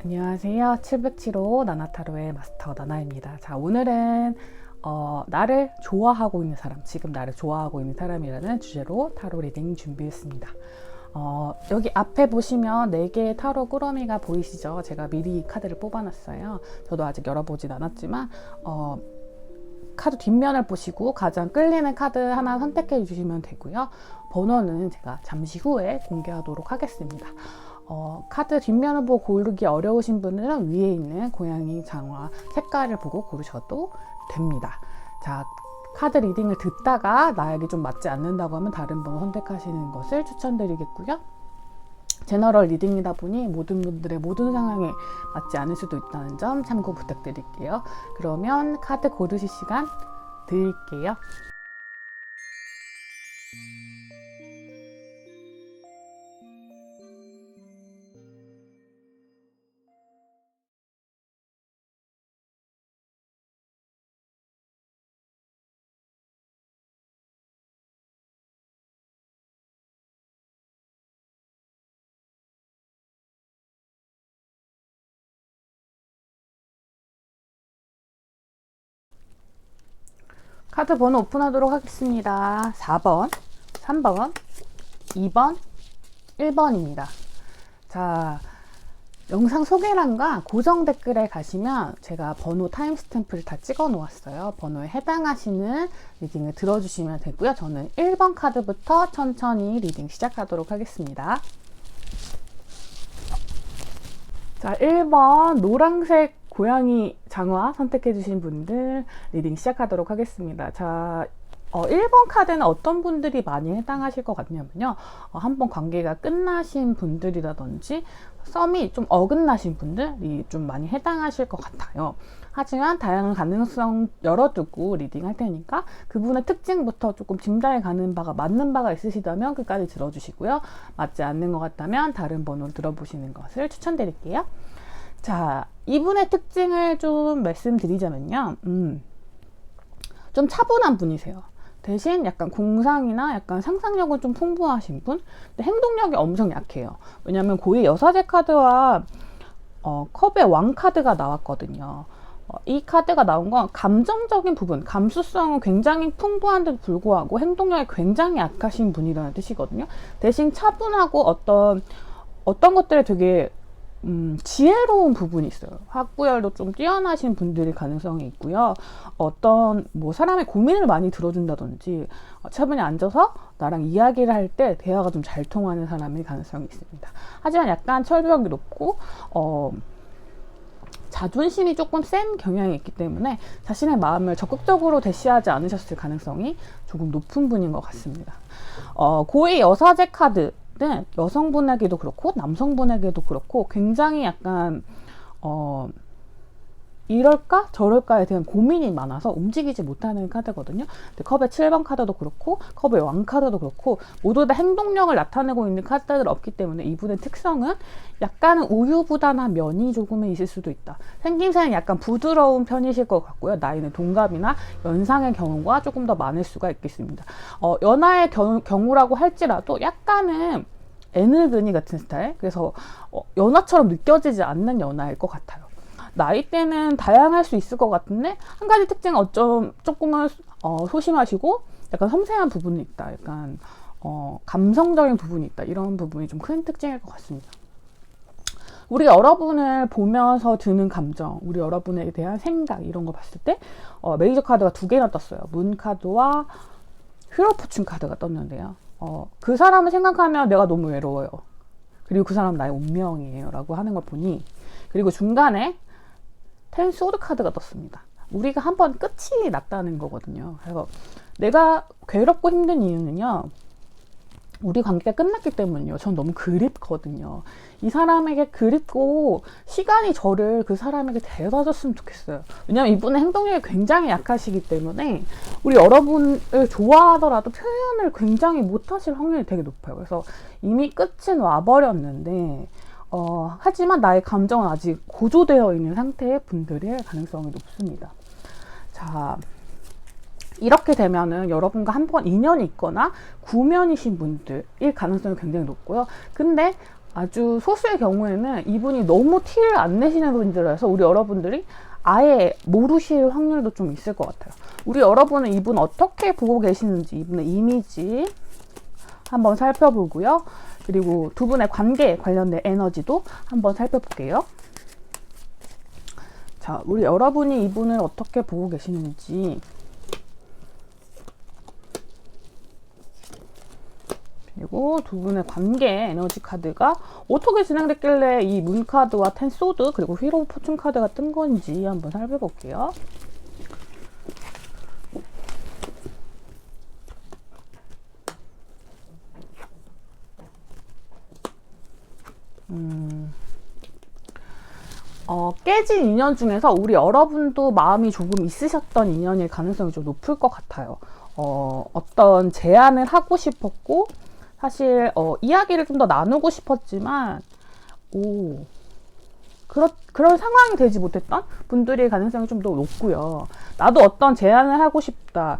안녕하세요. 707호 나나타로의 마스터 나나입니다. 자, 오늘은 나를 좋아하고 있는 사람, 지금 나를 좋아하고 있는 사람이라는 주제로 타로 리딩 준비했습니다. 여기 앞에 보시면 4개의 타로 꾸러미가 보이시죠? 제가 미리 카드를 뽑아놨어요. 저도 아직 열어보진 않았지만 카드 뒷면을 보시고 가장 끌리는 카드 하나 선택해 주시면 되고요. 번호는 제가 잠시 후에 공개하도록 하겠습니다. 카드 뒷면을 보고 고르기 어려우신 분들은 위에 있는 고양이 장화 색깔을 보고 고르셔도 됩니다. 자, 카드 리딩을 듣다가 나에게 좀 맞지 않는다고 하면 다른 번호 선택하시는 것을 추천드리겠고요. 제너럴 리딩이다 보니 모든 분들의 모든 상황에 맞지 않을 수도 있다는 점 참고 부탁드릴게요. 그러면 카드 고르실 시간 드릴게요. 카드 번호 오픈하도록 하겠습니다. 4번, 3번, 2번, 1번입니다. 자, 영상 소개란과 고정 댓글에 가시면 제가 번호 타임스탬프를 다 찍어 놓았어요. 번호에 해당하시는 리딩을 들어주시면 되고요. 저는 1번 카드부터 천천히 리딩 시작하도록 하겠습니다. 자, 1번 노란색 고양이 장화 선택해 주신 분들 리딩 시작하도록 하겠습니다. 자, 1번 카드는 어떤 분들이 많이 해당하실 것 같냐면요. 한번 관계가 끝나신 분들이라든지 썸이 좀 어긋나신 분들이 좀 많이 해당하실 것 같아요. 하지만 다양한 가능성 열어두고 리딩 할 테니까 그분의 특징부터 조금 짐작에 가는 바가 맞는 바가 있으시다면 끝까지 들어주시고요. 맞지 않는 것 같다면 다른 번호를 들어보시는 것을 추천드릴게요. 자, 이분의 특징을 좀 말씀드리자면요. 좀 차분한 분이세요. 대신 약간 공상이나 약간 상상력은 좀 풍부하신 분? 근데 행동력이 엄청 약해요. 왜냐면 고위 여사제 카드와 컵의 왕 카드가 나왔거든요. 이 카드가 나온 건 감정적인 부분, 감수성은 굉장히 풍부한데도 불구하고 행동력이 굉장히 약하신 분이라는 뜻이거든요. 대신 차분하고 어떤 것들에 되게 지혜로운 부분이 있어요. 학구열도 좀 뛰어나신 분들일 가능성이 있고요. 사람의 고민을 많이 들어준다든지, 차분히 앉아서 나랑 이야기를 할 때 대화가 좀 잘 통하는 사람일 가능성이 있습니다. 하지만 약간 철벽이 높고, 자존심이 조금 센 경향이 있기 때문에 자신의 마음을 적극적으로 대시하지 않으셨을 가능성이 조금 높은 분인 것 같습니다. 고위 여사제 카드, 여성분에게도 그렇고 남성분에게도 그렇고 굉장히 약간 이럴까 저럴까에 대한 고민이 많아서 움직이지 못하는 카드거든요. 컵의 7번 카드도 그렇고 컵의 왕 카드도 그렇고 모두 다 행동력을 나타내고 있는 카드들 없기 때문에 이분의 특성은 약간은 우유부단한 면이 조금은 있을 수도 있다. 생김새는 약간 부드러운 편이실 것 같고요. 나이는 동갑이나 연상의 경우가 조금 더 많을 수가 있겠습니다. 연하의 경우라고 할지라도 약간은 애늙은이 같은 스타일, 그래서 연하처럼 느껴지지 않는 연하일 것 같아요. 나이대는 다양할 수 있을 것 같은데 한 가지 특징은 조금은 소심하시고 약간 섬세한 부분이 있다, 약간 감성적인 부분이 있다, 이런 부분이 좀 큰 특징일 것 같습니다. 우리 여러분을 보면서 드는 감정, 우리 여러분에 대한 생각, 이런 거 봤을 때 메이저 카드가 2개나 떴어요. 문 카드와 휘로포춘 카드가 떴는데요. 그 사람을 생각하면 내가 너무 외로워요. 그리고 그 사람 나의 운명이에요 라고 하는 걸 보니, 그리고 중간에 텐 소드 카드가 떴습니다. 우리가 한번 끝이 났다는 거거든요. 그래서 내가 괴롭고 힘든 이유는요, 우리 관계가 끝났기 때문이요. 전 너무 그립거든요. 이 사람에게 그립고 시간이 저를 그 사람에게 데려다 줬으면 좋겠어요. 왜냐면 이분은 행동력이 굉장히 약하시기 때문에 우리 여러분을 좋아하더라도 표현을 굉장히 못하실 확률이 되게 높아요. 그래서 이미 끝은 와버렸는데 하지만 나의 감정은 아직 고조되어 있는 상태의 분들의 가능성이 높습니다. 자, 이렇게 되면은 여러분과 한 번 인연이 있거나 구면이신 분들일 가능성이 굉장히 높고요. 근데 아주 소수의 경우에는 이분이 너무 티를 안 내시는 분들이라서 우리 여러분들이 아예 모르실 확률도 좀 있을 것 같아요. 우리 여러분은 이분 어떻게 보고 계시는지, 이분의 이미지 한번 살펴보고요. 그리고 두 분의 관계 관련된 에너지도 한번 살펴볼게요. 자, 우리 여러분이 이분을 어떻게 보고 계시는지, 그리고 두 분의 관계 에너지 카드가 어떻게 진행됐길래 이 문 카드와 텐 소드 그리고 휠 오브 포춘 카드가 뜬 건지 한번 살펴볼게요. 깨진 인연 중에서 우리 여러분도 마음이 조금 있으셨던 인연일 가능성이 좀 높을 것 같아요. 어떤 제안을 하고 싶었고 사실 이야기를 좀 더 나누고 싶었지만 그런 상황이 되지 못했던 분들의 가능성이 좀 더 높고요. 나도 어떤 제안을 하고 싶다.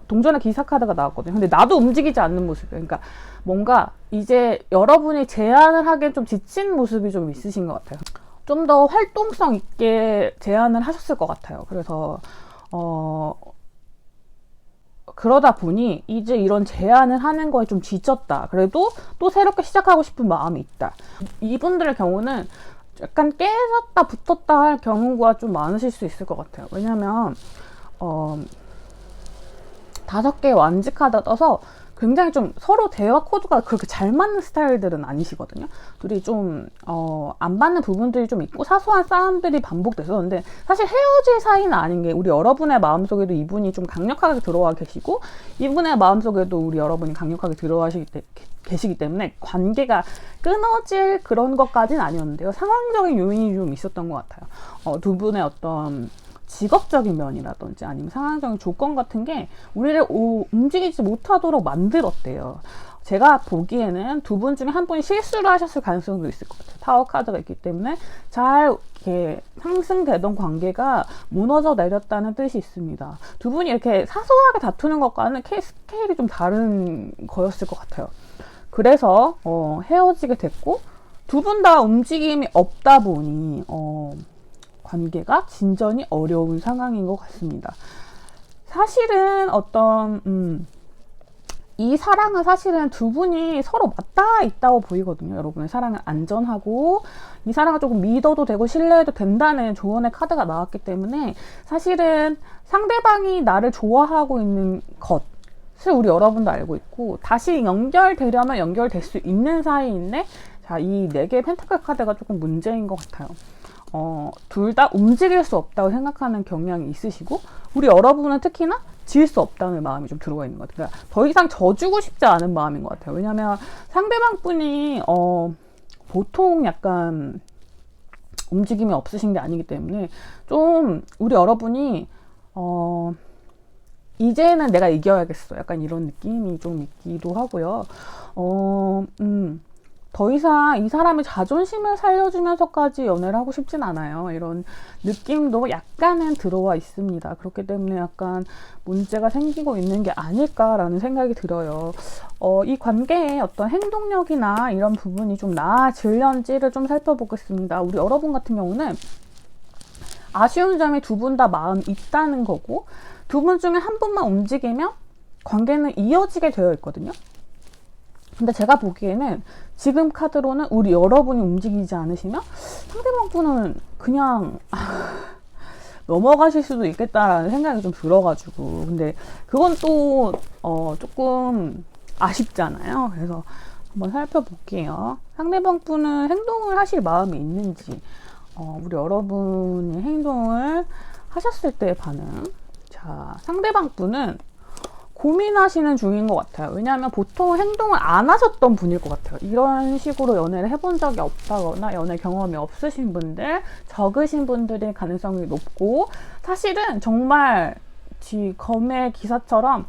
동전의 기사 카드가 나왔거든요. 근데 나도 움직이지 않는 모습이에요. 그러니까 뭔가 이제 여러분이 제안을 하기엔 좀 지친 모습이 좀 있으신 것 같아요. 좀 더 활동성 있게 제안을 하셨을 것 같아요. 그래서 그러다 보니 이제 이런 제안을 하는 거에 좀 지쳤다. 그래도 또 새롭게 시작하고 싶은 마음이 있다. 이분들의 경우는 약간 깨졌다 붙었다 할 경우가 좀 많으실 수 있을 것 같아요. 왜냐면 5개의 완지 카드 떠서 굉장히 좀 서로 대화 코드가 그렇게 잘 맞는 스타일들은 아니시거든요. 둘이 좀 안 맞는 부분들이 좀 있고 사소한 싸움들이 반복돼서. 근데 사실 헤어질 사이는 아닌 게 우리 여러분의 마음속에도 이분이 좀 강력하게 들어와 계시고 이분의 마음속에도 우리 여러분이 강력하게 들어와 계시기 때문에 관계가 끊어질 그런 것까지는 아니었는데요. 상황적인 요인이 좀 있었던 것 같아요. 두 분의 어떤 직업적인 면이라든지 아니면 상황적인 조건 같은 게 우리를 움직이지 못하도록 만들었대요. 제가 보기에는 두 분 중에 한 분이 실수를 하셨을 가능성도 있을 것 같아요. 타워 카드가 있기 때문에 잘 이렇게 상승되던 관계가 무너져 내렸다는 뜻이 있습니다. 두 분이 이렇게 사소하게 다투는 것과는 스케일이 좀 다른 거였을 것 같아요. 그래서 헤어지게 됐고 두 분 다 움직임이 없다 보니 관계가 진전이 어려운 상황인 것 같습니다. 사실은 이 사랑은 사실은 두 분이 서로 맞닿아 있다고 보이거든요. 여러분의 사랑은 안전하고 이 사랑을 조금 믿어도 되고 신뢰해도 된다는 조언의 카드가 나왔기 때문에 사실은 상대방이 나를 좋아하고 있는 것을 우리 여러분도 알고 있고 다시 연결되려면 연결될 수 있는 사이인데 자, 이 4개의 펜타클 카드가 조금 문제인 것 같아요. 둘 다 움직일 수 없다고 생각하는 경향이 있으시고 우리 여러분은 특히나 질 수 없다는 마음이 좀 들어가 있는 것 같아요. 그러니까 더 이상 져주고 싶지 않은 마음인 것 같아요. 왜냐하면 상대방 분이 보통 약간 움직임이 없으신 게 아니기 때문에 좀 우리 여러분이 이제는 내가 이겨야겠어 약간 이런 느낌이 좀 있기도 하고요. 더 이상 이 사람의 자존심을 살려주면서까지 연애를 하고 싶진 않아요. 이런 느낌도 약간은 들어와 있습니다. 그렇기 때문에 약간 문제가 생기고 있는 게 아닐까라는 생각이 들어요. 이 관계의 어떤 행동력이나 이런 부분이 좀 나아질런지를 좀 살펴보겠습니다. 우리 여러분 같은 경우는 아쉬운 점이 두 분 다 마음이 있다는 거고 두 분 중에 한 분만 움직이면 관계는 이어지게 되어 있거든요. 근데 제가 보기에는 지금 카드로는 우리 여러분이 움직이지 않으시면 상대방 분은 그냥 넘어가실 수도 있겠다라는 생각이 좀 들어가지고 근데 그건 또 조금 아쉽잖아요. 그래서 한번 살펴볼게요. 상대방 분은 행동을 하실 마음이 있는지 우리 여러분이 행동을 하셨을 때의 반응. 자, 상대방 분은 고민하시는 중인 것 같아요. 왜냐하면 보통 행동을 안 하셨던 분일 것 같아요. 이런 식으로 연애를 해본 적이 없다거나 연애 경험이 없으신 분들, 적으신 분들의 가능성이 높고 사실은 정말 검의 기사처럼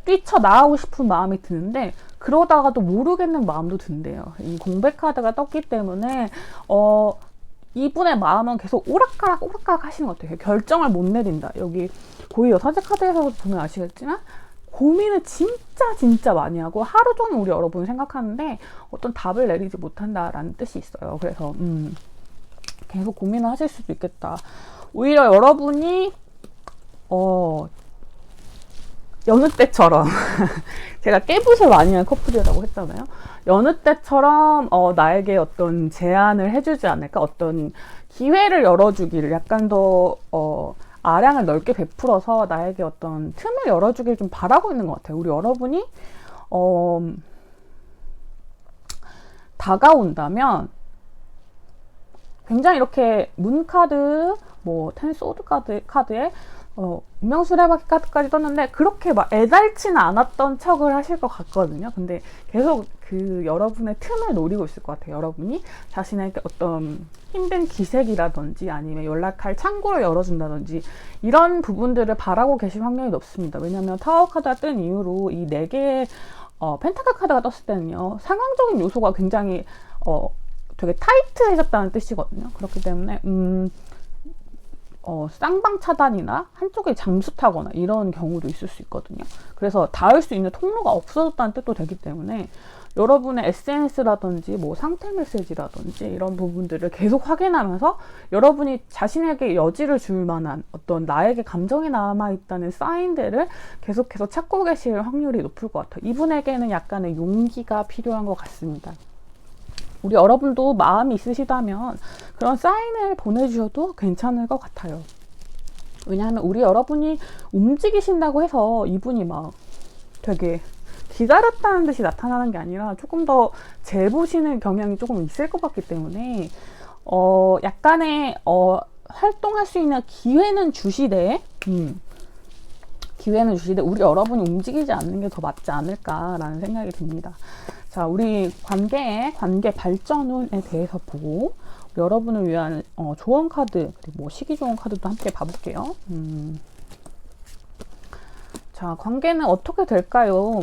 뛰쳐나가고 싶은 마음이 드는데 그러다가도 모르겠는 마음도 든대요. 이 공백 카드가 떴기 때문에 이분의 마음은 계속 오락가락 하시는 것 같아요. 결정을 못 내린다. 여기 고의 여사제 카드에서 보면 아시겠지만 고민을 진짜 많이 하고 하루 종일 우리 여러분 생각하는데 어떤 답을 내리지 못한다라는 뜻이 있어요. 그래서 계속 고민을 하실 수도 있겠다. 오히려 여러분이 여느 때처럼 제가 깨부술 많이 하는 커플이라고 했잖아요. 여느 때처럼 나에게 어떤 제안을 해주지 않을까, 어떤 기회를 열어주기를, 약간 더 아량을 넓게 베풀어서 나에게 어떤 틈을 열어주길 좀 바라고 있는 것 같아요. 우리 여러분이 다가온다면 굉장히 이렇게 문카드, 뭐 텐 소드 카드에 운명수레바퀴 카드까지 떴는데 그렇게 막 애달치는 않았던 척을 하실 것 같거든요. 근데 계속 그 여러분의 틈을 노리고 있을 것 같아요. 여러분이 자신에게 어떤 힘든 기색이라든지 아니면 연락할 창구를 열어준다든지 이런 부분들을 바라고 계실 확률이 높습니다. 왜냐하면 타워 카드가 뜬 이후로 이 4개의 펜타클 카드가 떴을 때는요, 상황적인 요소가 굉장히 되게 타이트해졌다는 뜻이거든요. 그렇기 때문에 쌍방 차단이나 한쪽에 잠수 타거나 이런 경우도 있을 수 있거든요. 그래서 닿을 수 있는 통로가 없어졌다는 뜻도 되기 때문에 여러분의 SNS라든지 뭐 상태 메시지라든지 이런 부분들을 계속 확인하면서 여러분이 자신에게 여지를 줄 만한 어떤 나에게 감정이 남아있다는 사인들을 계속해서 찾고 계실 확률이 높을 것 같아요. 이분에게는 약간의 용기가 필요한 것 같습니다. 우리 여러분도 마음이 있으시다면 그런 사인을 보내주셔도 괜찮을 것 같아요. 왜냐하면 우리 여러분이 움직이신다고 해서 이분이 막 되게 기다렸다는 듯이 나타나는 게 아니라 조금 더 재보시는 경향이 조금 있을 것 같기 때문에 약간의 활동할 수 있는 기회는 주시되 우리 여러분이 움직이지 않는 게 더 맞지 않을까라는 생각이 듭니다. 자, 우리 관계 발전운에 대해서 보고 여러분을 위한 조언 카드, 그리고 뭐 시기 조언 카드도 함께 봐볼게요. 자, 관계는 어떻게 될까요?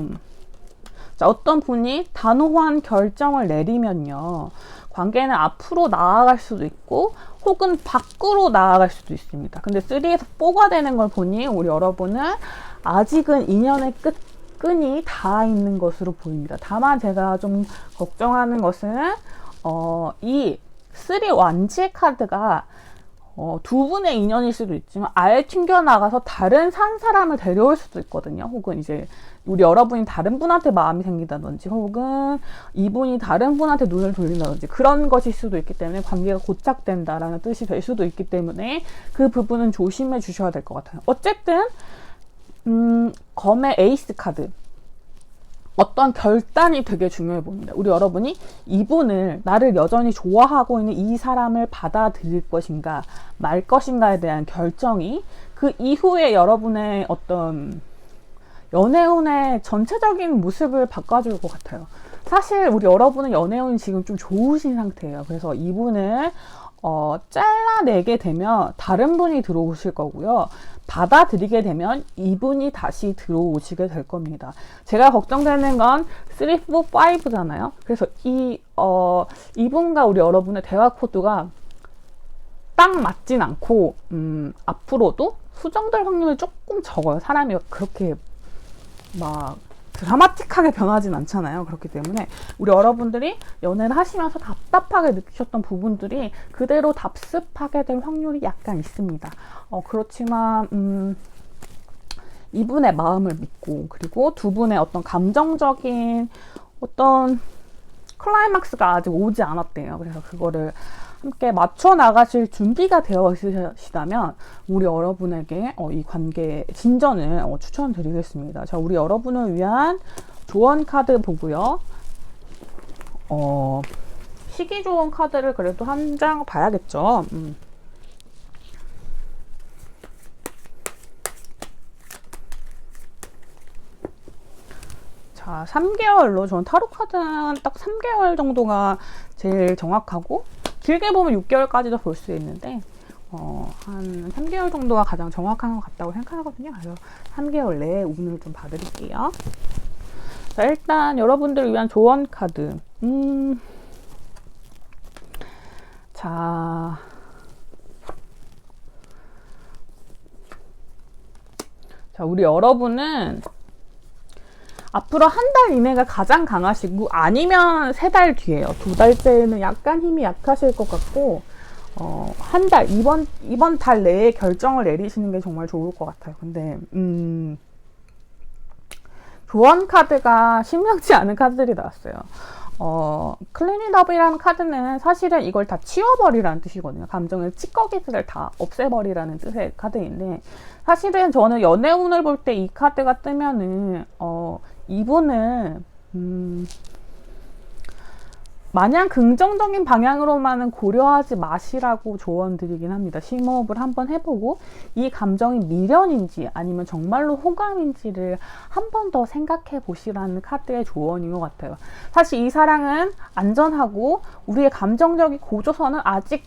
자, 어떤 분이 단호한 결정을 내리면요, 관계는 앞으로 나아갈 수도 있고 혹은 밖으로 나아갈 수도 있습니다. 근데 3에서 4가 되는 걸 보니 우리 여러분은 아직은 인연의 끈이 닿아 있는 것으로 보입니다. 다만 제가 좀 걱정하는 것은 이 3 완지의 카드가 두 분의 인연일 수도 있지만 아예 튕겨나가서 다른 산 사람을 데려올 수도 있거든요. 혹은 이제 우리 여러분이 다른 분한테 마음이 생긴다든지 혹은 이분이 다른 분한테 눈을 돌린다든지 그런 것일 수도 있기 때문에 관계가 고착된다라는 뜻이 될 수도 있기 때문에 그 부분은 조심해 주셔야 될 것 같아요. 어쨌든 검의 에이스 카드, 어떤 결단이 되게 중요해 보입니다. 우리 여러분이 이분을, 나를 여전히 좋아하고 있는 이 사람을 받아들일 것인가 말 것인가에 대한 결정이 그 이후에 여러분의 어떤 연애운의 전체적인 모습을 바꿔줄 것 같아요. 사실 우리 여러분은 연애운이 지금 좀 좋으신 상태예요. 그래서 이분을 잘라내게 되면 다른 분이 들어오실 거고요. 받아들이게 되면 이분이 다시 들어오시게 될 겁니다. 제가 걱정되는 건 3, 4, 5잖아요. 그래서 이분과 우리 여러분의 대화 코드가 딱 맞진 않고 앞으로도 수정될 확률이 조금 적어요. 사람이 그렇게 막 드라마틱하게 변하진 않잖아요. 그렇기 때문에 우리 여러분들이 연애를 하시면서 답답하게 느끼셨던 부분들이 그대로 답습하게 될 확률이 약간 있습니다. 그렇지만 이분의 마음을 믿고, 그리고 두 분의 어떤 감정적인 어떤 클라이막스가 아직 오지 않았대요. 그래서 그거를 함께 맞춰 나가실 준비가 되어 있으시다면 우리 여러분에게 이 관계 진전을 추천드리겠습니다. 자, 우리 여러분을 위한 조언 카드 보고요. 시기 조언 카드를 그래도 한 장 봐야겠죠. 자, 3개월로 저는 타로 카드는 딱 3개월 정도가 제일 정확하고 길게 보면 6개월까지도 볼 수 있는데 한 3개월 정도가 가장 정확한 것 같다고 생각하거든요. 그래서 3개월 내에 운을 좀 봐드릴게요. 자, 일단 여러분들을 위한 조언 카드. 자, 우리 여러분은 앞으로 한 달 이내가 가장 강하시고, 아니면 3달 뒤에요. 2달째는 약간 힘이 약하실 것 같고, 한 달, 이번 달 내에 결정을 내리시는 게 정말 좋을 것 같아요. 근데, 조언 카드가 심상치 않은 카드들이 나왔어요. 클린잇업이라는 카드는 사실은 이걸 다 치워버리라는 뜻이거든요. 감정의 찌꺼기들을 다 없애버리라는 뜻의 카드인데, 사실은 저는 연애운을 볼 때 이 카드가 뜨면은, 이분은, 마냥 긍정적인 방향으로만은 고려하지 마시라고 조언 드리긴 합니다. 심호흡을 한번 해보고 이 감정이 미련인지 아니면 정말로 호감인지를 한 번 더 생각해 보시라는 카드의 조언인 것 같아요. 사실 이 사랑은 안전하고 우리의 감정적인 고조선은 아직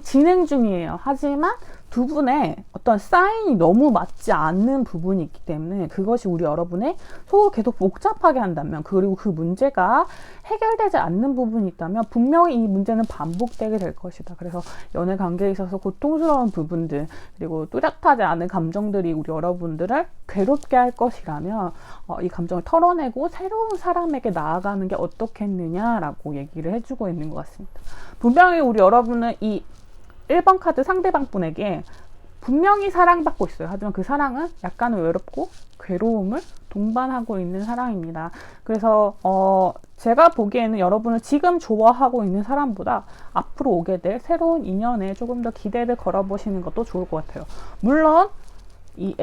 진행 중이에요. 하지만 두 분의 어떤 사인이 너무 맞지 않는 부분이 있기 때문에 그것이 우리 여러분의 속을 계속 복잡하게 한다면, 그리고 그 문제가 해결되지 않는 부분이 있다면 분명히 이 문제는 반복되게 될 것이다. 그래서 연애 관계에 있어서 고통스러운 부분들, 그리고 뚜렷하지 않은 감정들이 우리 여러분들을 괴롭게 할 것이라면 이 감정을 털어내고 새로운 사람에게 나아가는 게 어떻겠느냐라고 얘기를 해주고 있는 것 같습니다. 분명히 우리 여러분은 이 1번 카드 상대방 분에게 분명히 사랑받고 있어요. 하지만 그 사랑은 약간은 외롭고 괴로움을 동반하고 있는 사랑입니다. 그래서 제가 보기에는 여러분을 지금 좋아하고 있는 사람보다 앞으로 오게 될 새로운 인연에 조금 더 기대를 걸어보시는 것도 좋을 것 같아요. 물론 이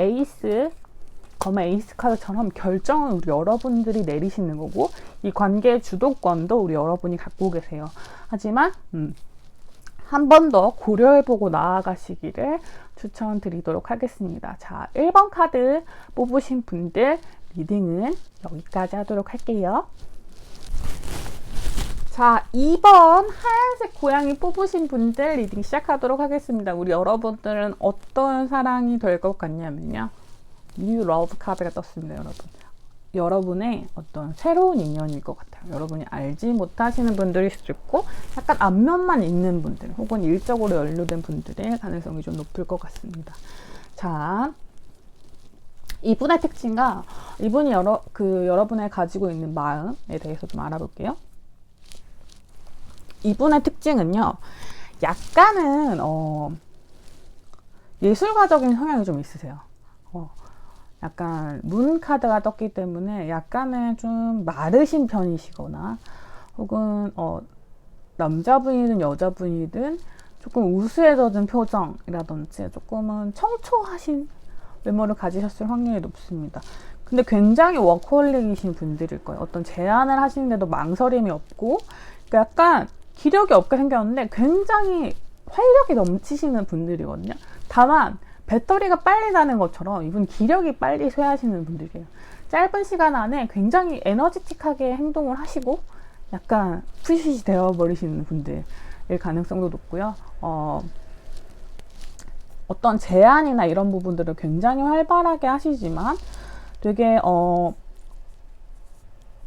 검의 에이스 카드처럼 결정은 우리 여러분들이 내리시는 거고, 이 관계의 주도권도 우리 여러분이 갖고 계세요. 하지만 한 번 더 고려해보고 나아가시기를 추천드리도록 하겠습니다. 자, 1번 카드 뽑으신 분들 리딩은 여기까지 하도록 할게요. 자, 2번 하얀색 고양이 뽑으신 분들 리딩 시작하도록 하겠습니다. 우리 여러분들은 어떤 사랑이 될 것 같냐면요, New Love 카드가 떴습니다. 여러분의 어떤 새로운 인연일 것 같아요. 여러분이 알지 못하시는 분들일 수도 있고, 약간 앞면만 있는 분들, 혹은 일적으로 연루된 분들의 가능성이 좀 높을 것 같습니다. 자, 이분의 특징과 이분이 여러분의 가지고 있는 마음에 대해서 좀 알아볼게요. 이분의 특징은요, 약간은 예술가적인 성향이 좀 있으세요. 약간 문 카드가 떴기 때문에 약간은 좀 마르신 편이시거나, 혹은 남자분이든 여자분이든 조금 우수해져진 표정이라든지 조금은 청초하신 외모를 가지셨을 확률이 높습니다. 근데 굉장히 워커홀릭이신 분들일 거예요. 어떤 제안을 하시는데도 망설임이 없고, 그러니까 약간 기력이 없게 생겼는데 굉장히 활력이 넘치시는 분들이거든요. 다만 배터리가 빨리 나는 것처럼 이분 기력이 빨리 쇠하시는 분들이에요. 짧은 시간 안에 굉장히 에너지틱하게 행동을 하시고 약간 푸시시 되어버리시는 분들일 가능성도 높고요. 어떤 제안이나 이런 부분들을 굉장히 활발하게 하시지만 되게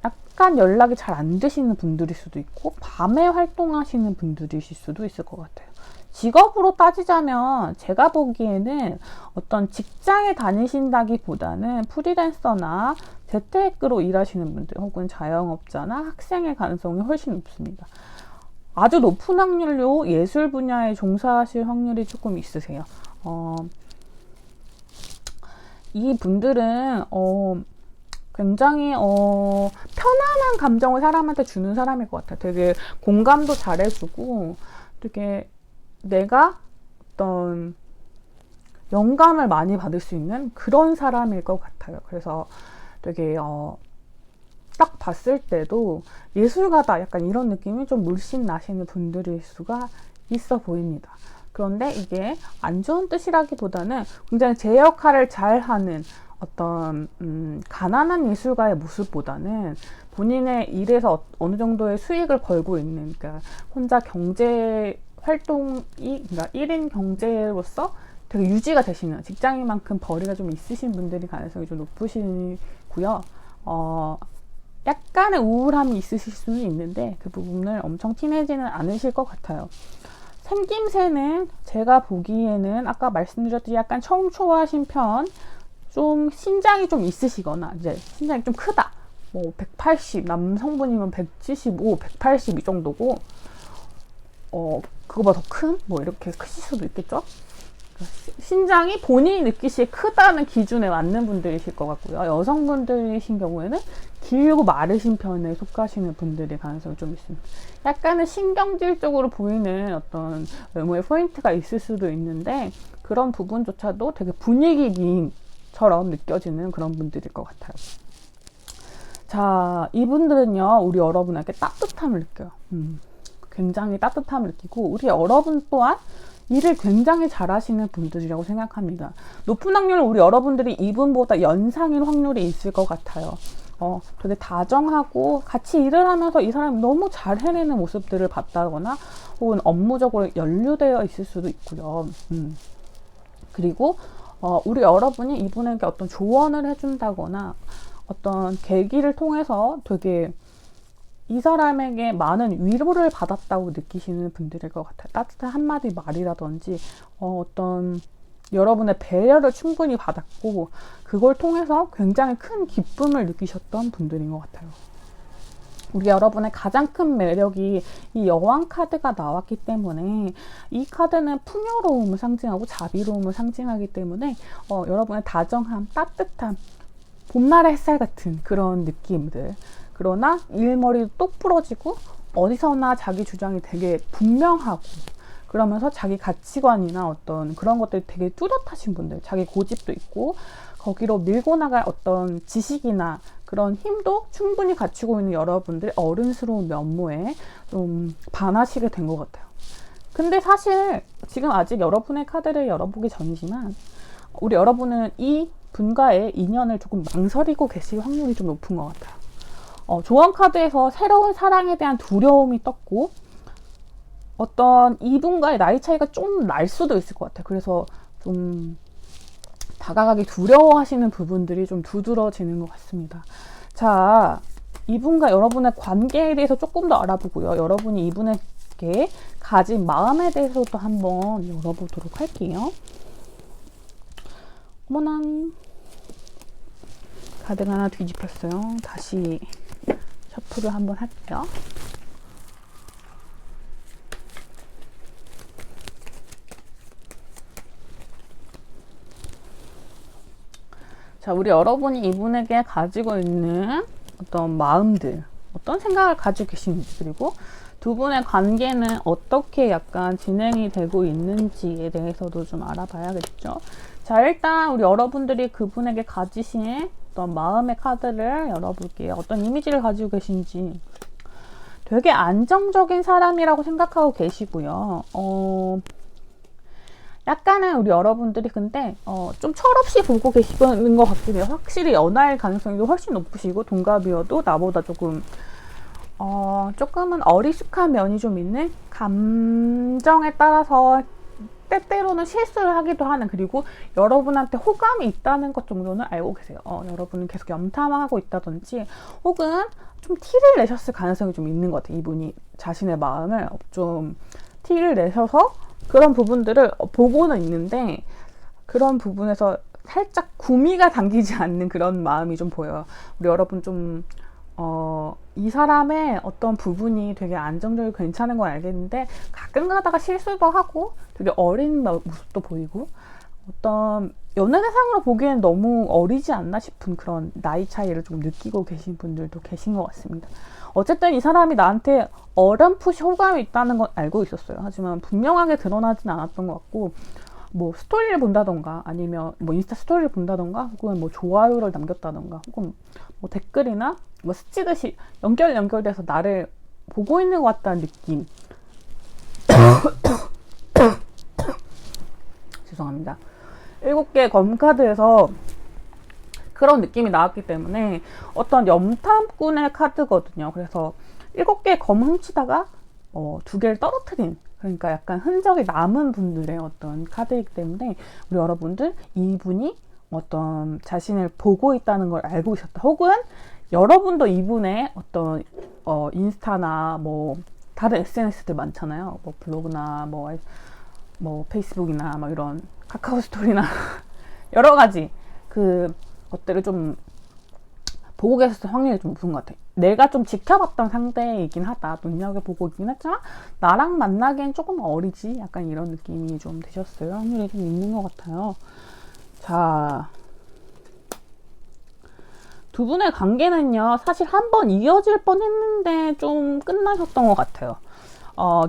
약간 연락이 잘 안 되시는 분들일 수도 있고, 밤에 활동하시는 분들이실 수도 있을 것 같아요. 직업으로 따지자면 제가 보기에는 어떤 직장에 다니신다기보다는 프리랜서나 재택으로 일하시는 분들, 혹은 자영업자나 학생의 가능성이 훨씬 높습니다. 아주 높은 확률로 예술 분야에 종사하실 확률이 조금 있으세요. 이 분들은 굉장히 편안한 감정을 사람한테 주는 사람일 것 같아요. 되게 공감도 잘해주고, 되게 내가 어떤 영감을 많이 받을 수 있는 그런 사람일 것 같아요. 그래서 되게 딱 봤을 때도 예술가다 약간 이런 느낌이 좀 물씬 나시는 분들일 수가 있어 보입니다. 그런데 이게 안 좋은 뜻이라기보다는 굉장히 제 역할을 잘하는 어떤 가난한 예술가의 모습보다는 본인의 일에서 어느 정도의 수익을 벌고 있는, 그러니까 혼자 경제 활동이, 그러니까 1인 경제로서 되게 유지가 되시는 직장인만큼 벌이가 좀 있으신 분들이 가능성이 좀 높으시고요. 약간의 우울함이 있으실 수는 있는데 그 부분을 엄청 티내지는 않으실 것 같아요. 생김새는 제가 보기에는 아까 말씀드렸듯이 약간 청초하신 편, 좀 신장이 좀 있으시거나 이제 신장이 좀 크다. 뭐 180, 남성분이면 175, 180 이 정도고 그거보다 더 큰? 뭐 이렇게 크실 수도 있겠죠? 신장이 본인이 느끼시기에 크다는 기준에 맞는 분들이실 것 같고요. 여성분들이신 경우에는 길고 마르신 편에 속하시는 분들의 가능성이 좀 있습니다. 약간은 신경질적으로 보이는 어떤 외모의 포인트가 있을 수도 있는데 그런 부분조차도 되게 분위기 미인처럼 느껴지는 그런 분들일 것 같아요. 자, 이분들은요, 우리 여러분에게 따뜻함을 느껴요. 굉장히 따뜻함을 느끼고, 우리 여러분 또한 일을 굉장히 잘하시는 분들이라고 생각합니다. 높은 확률로 우리 여러분들이 이분보다 연상일 확률이 있을 것 같아요. 되게 다정하고 같이 일을 하면서 이 사람이 너무 잘 해내는 모습들을 봤다거나 혹은 업무적으로 연루되어 있을 수도 있고요. 그리고 우리 여러분이 이분에게 어떤 조언을 해준다거나 어떤 계기를 통해서 되게 이 사람에게 많은 위로를 받았다고 느끼시는 분들일 것 같아요. 따뜻한 한마디 말이라든지 어떤 여러분의 배려를 충분히 받았고 그걸 통해서 굉장히 큰 기쁨을 느끼셨던 분들인 것 같아요. 우리 여러분의 가장 큰 매력이 이 여왕 카드가 나왔기 때문에 이 카드는 풍요로움을 상징하고 자비로움을 상징하기 때문에 여러분의 다정함, 따뜻함, 봄날의 햇살 같은 그런 느낌들. 그러나 일머리도 똑 부러지고 어디서나 자기 주장이 되게 분명하고 그러면서 자기 가치관이나 어떤 그런 것들이 되게 뚜렷하신 분들, 자기 고집도 있고 거기로 밀고 나갈 어떤 지식이나 그런 힘도 충분히 갖추고 있는 여러분들 어른스러운 면모에 좀 반하시게 된 것 같아요. 근데 사실 지금 아직 여러분의 카드를 열어보기 전이지만 우리 여러분은 이 분과의 인연을 조금 망설이고 계실 확률이 좀 높은 것 같아요. 조언 카드에서 새로운 사랑에 대한 두려움이 떴고 어떤 이분과의 나이 차이가 좀 날 수도 있을 것 같아요. 그래서 좀 다가가기 두려워하시는 부분들이 좀 두드러지는 것 같습니다. 자, 이분과 여러분의 관계에 대해서 조금 더 알아보고요. 여러분이 이분에게 가진 마음에 대해서도 한번 열어보도록 할게요. 어머나, 카드가 하나 뒤집혔어요. 다시 셔플을 한번 할게요. 자, 우리 여러분이 이분에게 가지고 있는 어떤 마음들, 어떤 생각을 가지고 계신지, 그리고 두 분의 관계는 어떻게 약간 진행이 되고 있는지에 대해서도 좀 알아봐야겠죠. 자, 일단 우리 여러분들이 그분에게 가지신 어떤 마음의 카드를 열어볼게요. 어떤 이미지를 가지고 계신지. 되게 안정적인 사람이라고 생각하고 계시고요. 약간은 우리 여러분들이 근데 좀 철없이 보고 계시는 것 같긴 해요. 확실히 연하일 가능성이 훨씬 높으시고 동갑이어도 나보다 조금은 어리숙한 면이 좀 있는, 감정에 따라서 때때로는 실수를 하기도 하는, 그리고 여러분한테 호감이 있다는 것 정도는 알고 계세요. 여러분은 계속 염탐하고 있다든지 혹은 좀 티를 내셨을 가능성이 좀 있는 것 같아요. 이분이 자신의 마음을 좀 티를 내셔서 그런 부분들을 보고는 있는데 그런 부분에서 살짝 구미가 당기지 않는 그런 마음이 좀 보여요. 우리 여러분 좀 이 사람의 어떤 부분이 되게 안정적이고 괜찮은 건 알겠는데 가끔 가다가 실수도 하고 되게 어린 모습도 보이고 어떤 연애대상으로 보기엔 너무 어리지 않나 싶은 그런 나이 차이를 좀 느끼고 계신 분들도 계신 것 같습니다. 어쨌든 이 사람이 나한테 어렴풋이 호감이 있다는 건 알고 있었어요. 하지만 분명하게 드러나진 않았던 것 같고 뭐 스토리를 본다던가 아니면 뭐 인스타 스토리를 본다던가 혹은 뭐 좋아요를 남겼다던가 혹은 뭐 댓글이나 뭐 스치듯이 연결돼서 나를 보고 있는 것 같다는 느낌. 죄송합니다. 7개의 검카드에서 그런 느낌이 나왔기 때문에 어떤 염탐꾼의 카드거든요. 그래서 7개의 검 훔치다가 2개를 떨어뜨린, 그러니까 약간 흔적이 남은 분들의 어떤 카드이기 때문에 우리 여러분들 이분이 어떤 자신을 보고 있다는 걸 알고 있었다. 혹은 여러분도 이분의 어떤 인스타나 뭐 다른 SNS들 많잖아요. 뭐 블로그나 뭐 페이스북이나 뭐 이런 카카오 스토리나 여러 가지 그 것들을 좀 보고 계셨을 확률이 좀 높은 것 같아요. 내가 좀 지켜봤던 상대이긴 하다. 눈여겨보고 있긴 했지만 나랑 만나기엔 조금 어리지. 약간 이런 느낌이 좀 드셨을 확률이 좀 있는 것 같아요. 자, 두 분의 관계는요, 사실 한 번 이어질 뻔 했는데 좀 끝나셨던 것 같아요.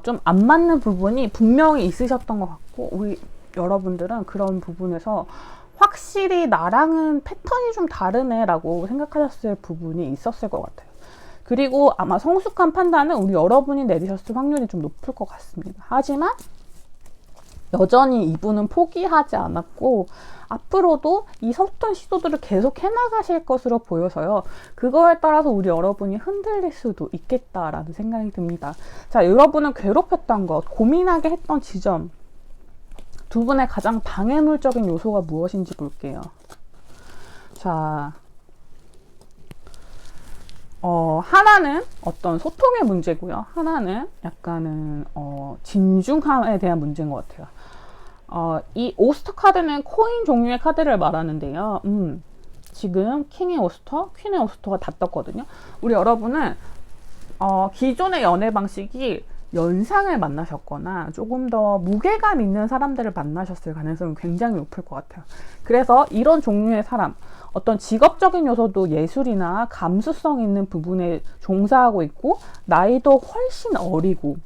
좀 안 맞는 부분이 분명히 있으셨던 것 같고, 우리 여러분들은 그런 부분에서 확실히 나랑은 패턴이 좀 다르네 라고 생각하셨을 부분이 있었을 것 같아요. 그리고 아마 성숙한 판단은 우리 여러분이 내리셨을 확률이 좀 높을 것 같습니다. 하지만 여전히 이분은 포기하지 않았고 앞으로도 이 서툰 시도들을 계속 해나가실 것으로 보여서요. 그거에 따라서 우리 여러분이 흔들릴 수도 있겠다라는 생각이 듭니다. 자, 여러분은 괴롭혔던 것, 고민하게 했던 지점, 두 분의 가장 방해물적인 요소가 무엇인지 볼게요. 자, 하나는 어떤 소통의 문제고요. 하나는 약간은 진중함에 대한 문제인 것 같아요. 이 오스터 카드는 코인 종류의 카드를 말하는데요. 지금 킹의 오스터, 퀸의 오스터가 다 떴거든요. 우리 여러분은 기존의 연애 방식이 연상을 만나셨거나 조금 더 무게감 있는 사람들을 만나셨을 가능성이 굉장히 높을 것 같아요. 그래서 이런 종류의 사람, 어떤 직업적인 요소도 예술이나 감수성 있는 부분에 종사하고 있고 나이도 훨씬 어리고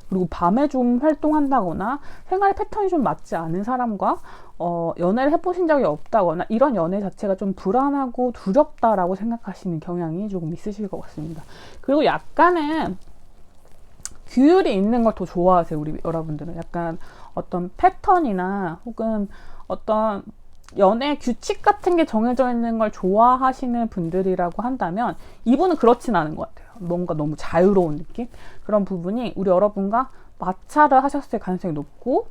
그리고 밤에 좀 활동한다거나 생활 패턴이 좀 맞지 않은 사람과 연애를 해보신 적이 없다거나 이런 연애 자체가 좀 불안하고 두렵다라고 생각하시는 경향이 조금 있으실 것 같습니다. 그리고 약간은 규율이 있는 걸 더 좋아하세요. 우리 여러분들은 약간 어떤 패턴이나 혹은 어떤 연애 규칙 같은 게 정해져 있는 걸 좋아하시는 분들이라고 한다면 이분은 그렇진 않은 것 같아요. 뭔가 너무 자유로운 느낌? 그런 부분이 우리 여러분과 마찰을 하셨을 가능성이 높고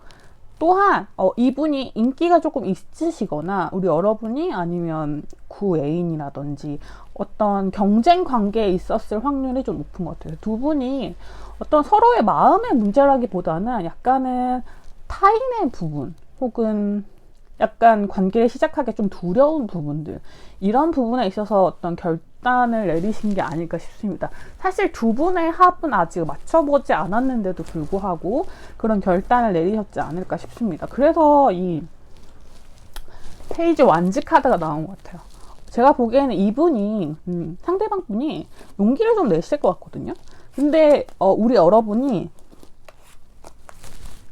또한 이분이 인기가 조금 있으시거나 우리 여러분이 아니면 구애인이라든지 어떤 경쟁 관계에 있었을 확률이 좀 높은 것 같아요. 두 분이 어떤 서로의 마음의 문제라기보다는 약간은 타인의 부분 혹은 약간 관계를 시작하기 좀 두려운 부분들 이런 부분에 있어서 어떤 결단을 내리신 게 아닐까 싶습니다. 사실 두 분의 합은 아직 맞춰보지 않았는데도 불구하고 그런 결단을 내리셨지 않을까 싶습니다. 그래서 이 페이지 완지 카드가 나온 것 같아요. 제가 보기에는 이분이 상대방 분이 용기를 좀 내실 것 같거든요. 근데 우리 여러분이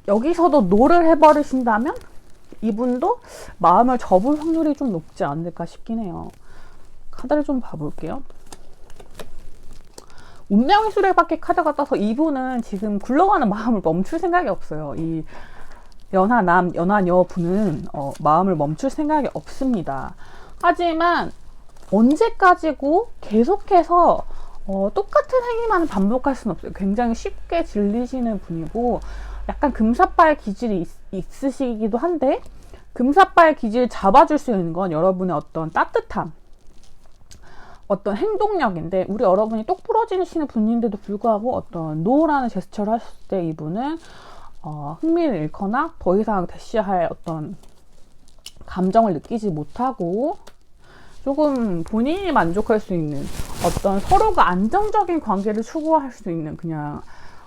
여기서도 노를 해버리신다면 이분도 마음을 접을 확률이 좀 높지 않을까 싶긴 해요. 카드를 좀 봐볼게요. 운명의 수레바퀴 카드가 떠서 이분은 지금 굴러가는 마음을 멈출 생각이 없어요. 이 연하남, 연하녀 분은 마음을 멈출 생각이 없습니다. 하지만 언제까지고 계속해서 똑같은 행위만 반복할 수는 없어요. 굉장히 쉽게 질리시는 분이고 약간 금사빠의 기질이 있으시기도 한데 금사빠의 기질을 잡아줄 수 있는 건 여러분의 어떤 따뜻함, 어떤 행동력인데 우리 여러분이 똑 부러지시는 분인데도 불구하고 어떤 노라는 제스처를 하셨을 때 이분은 흥미를 잃거나 더 이상 대시할 어떤 감정을 느끼지 못하고 조금 본인이 만족할 수 있는 어떤 서로가 안정적인 관계를 추구할 수 있는 그냥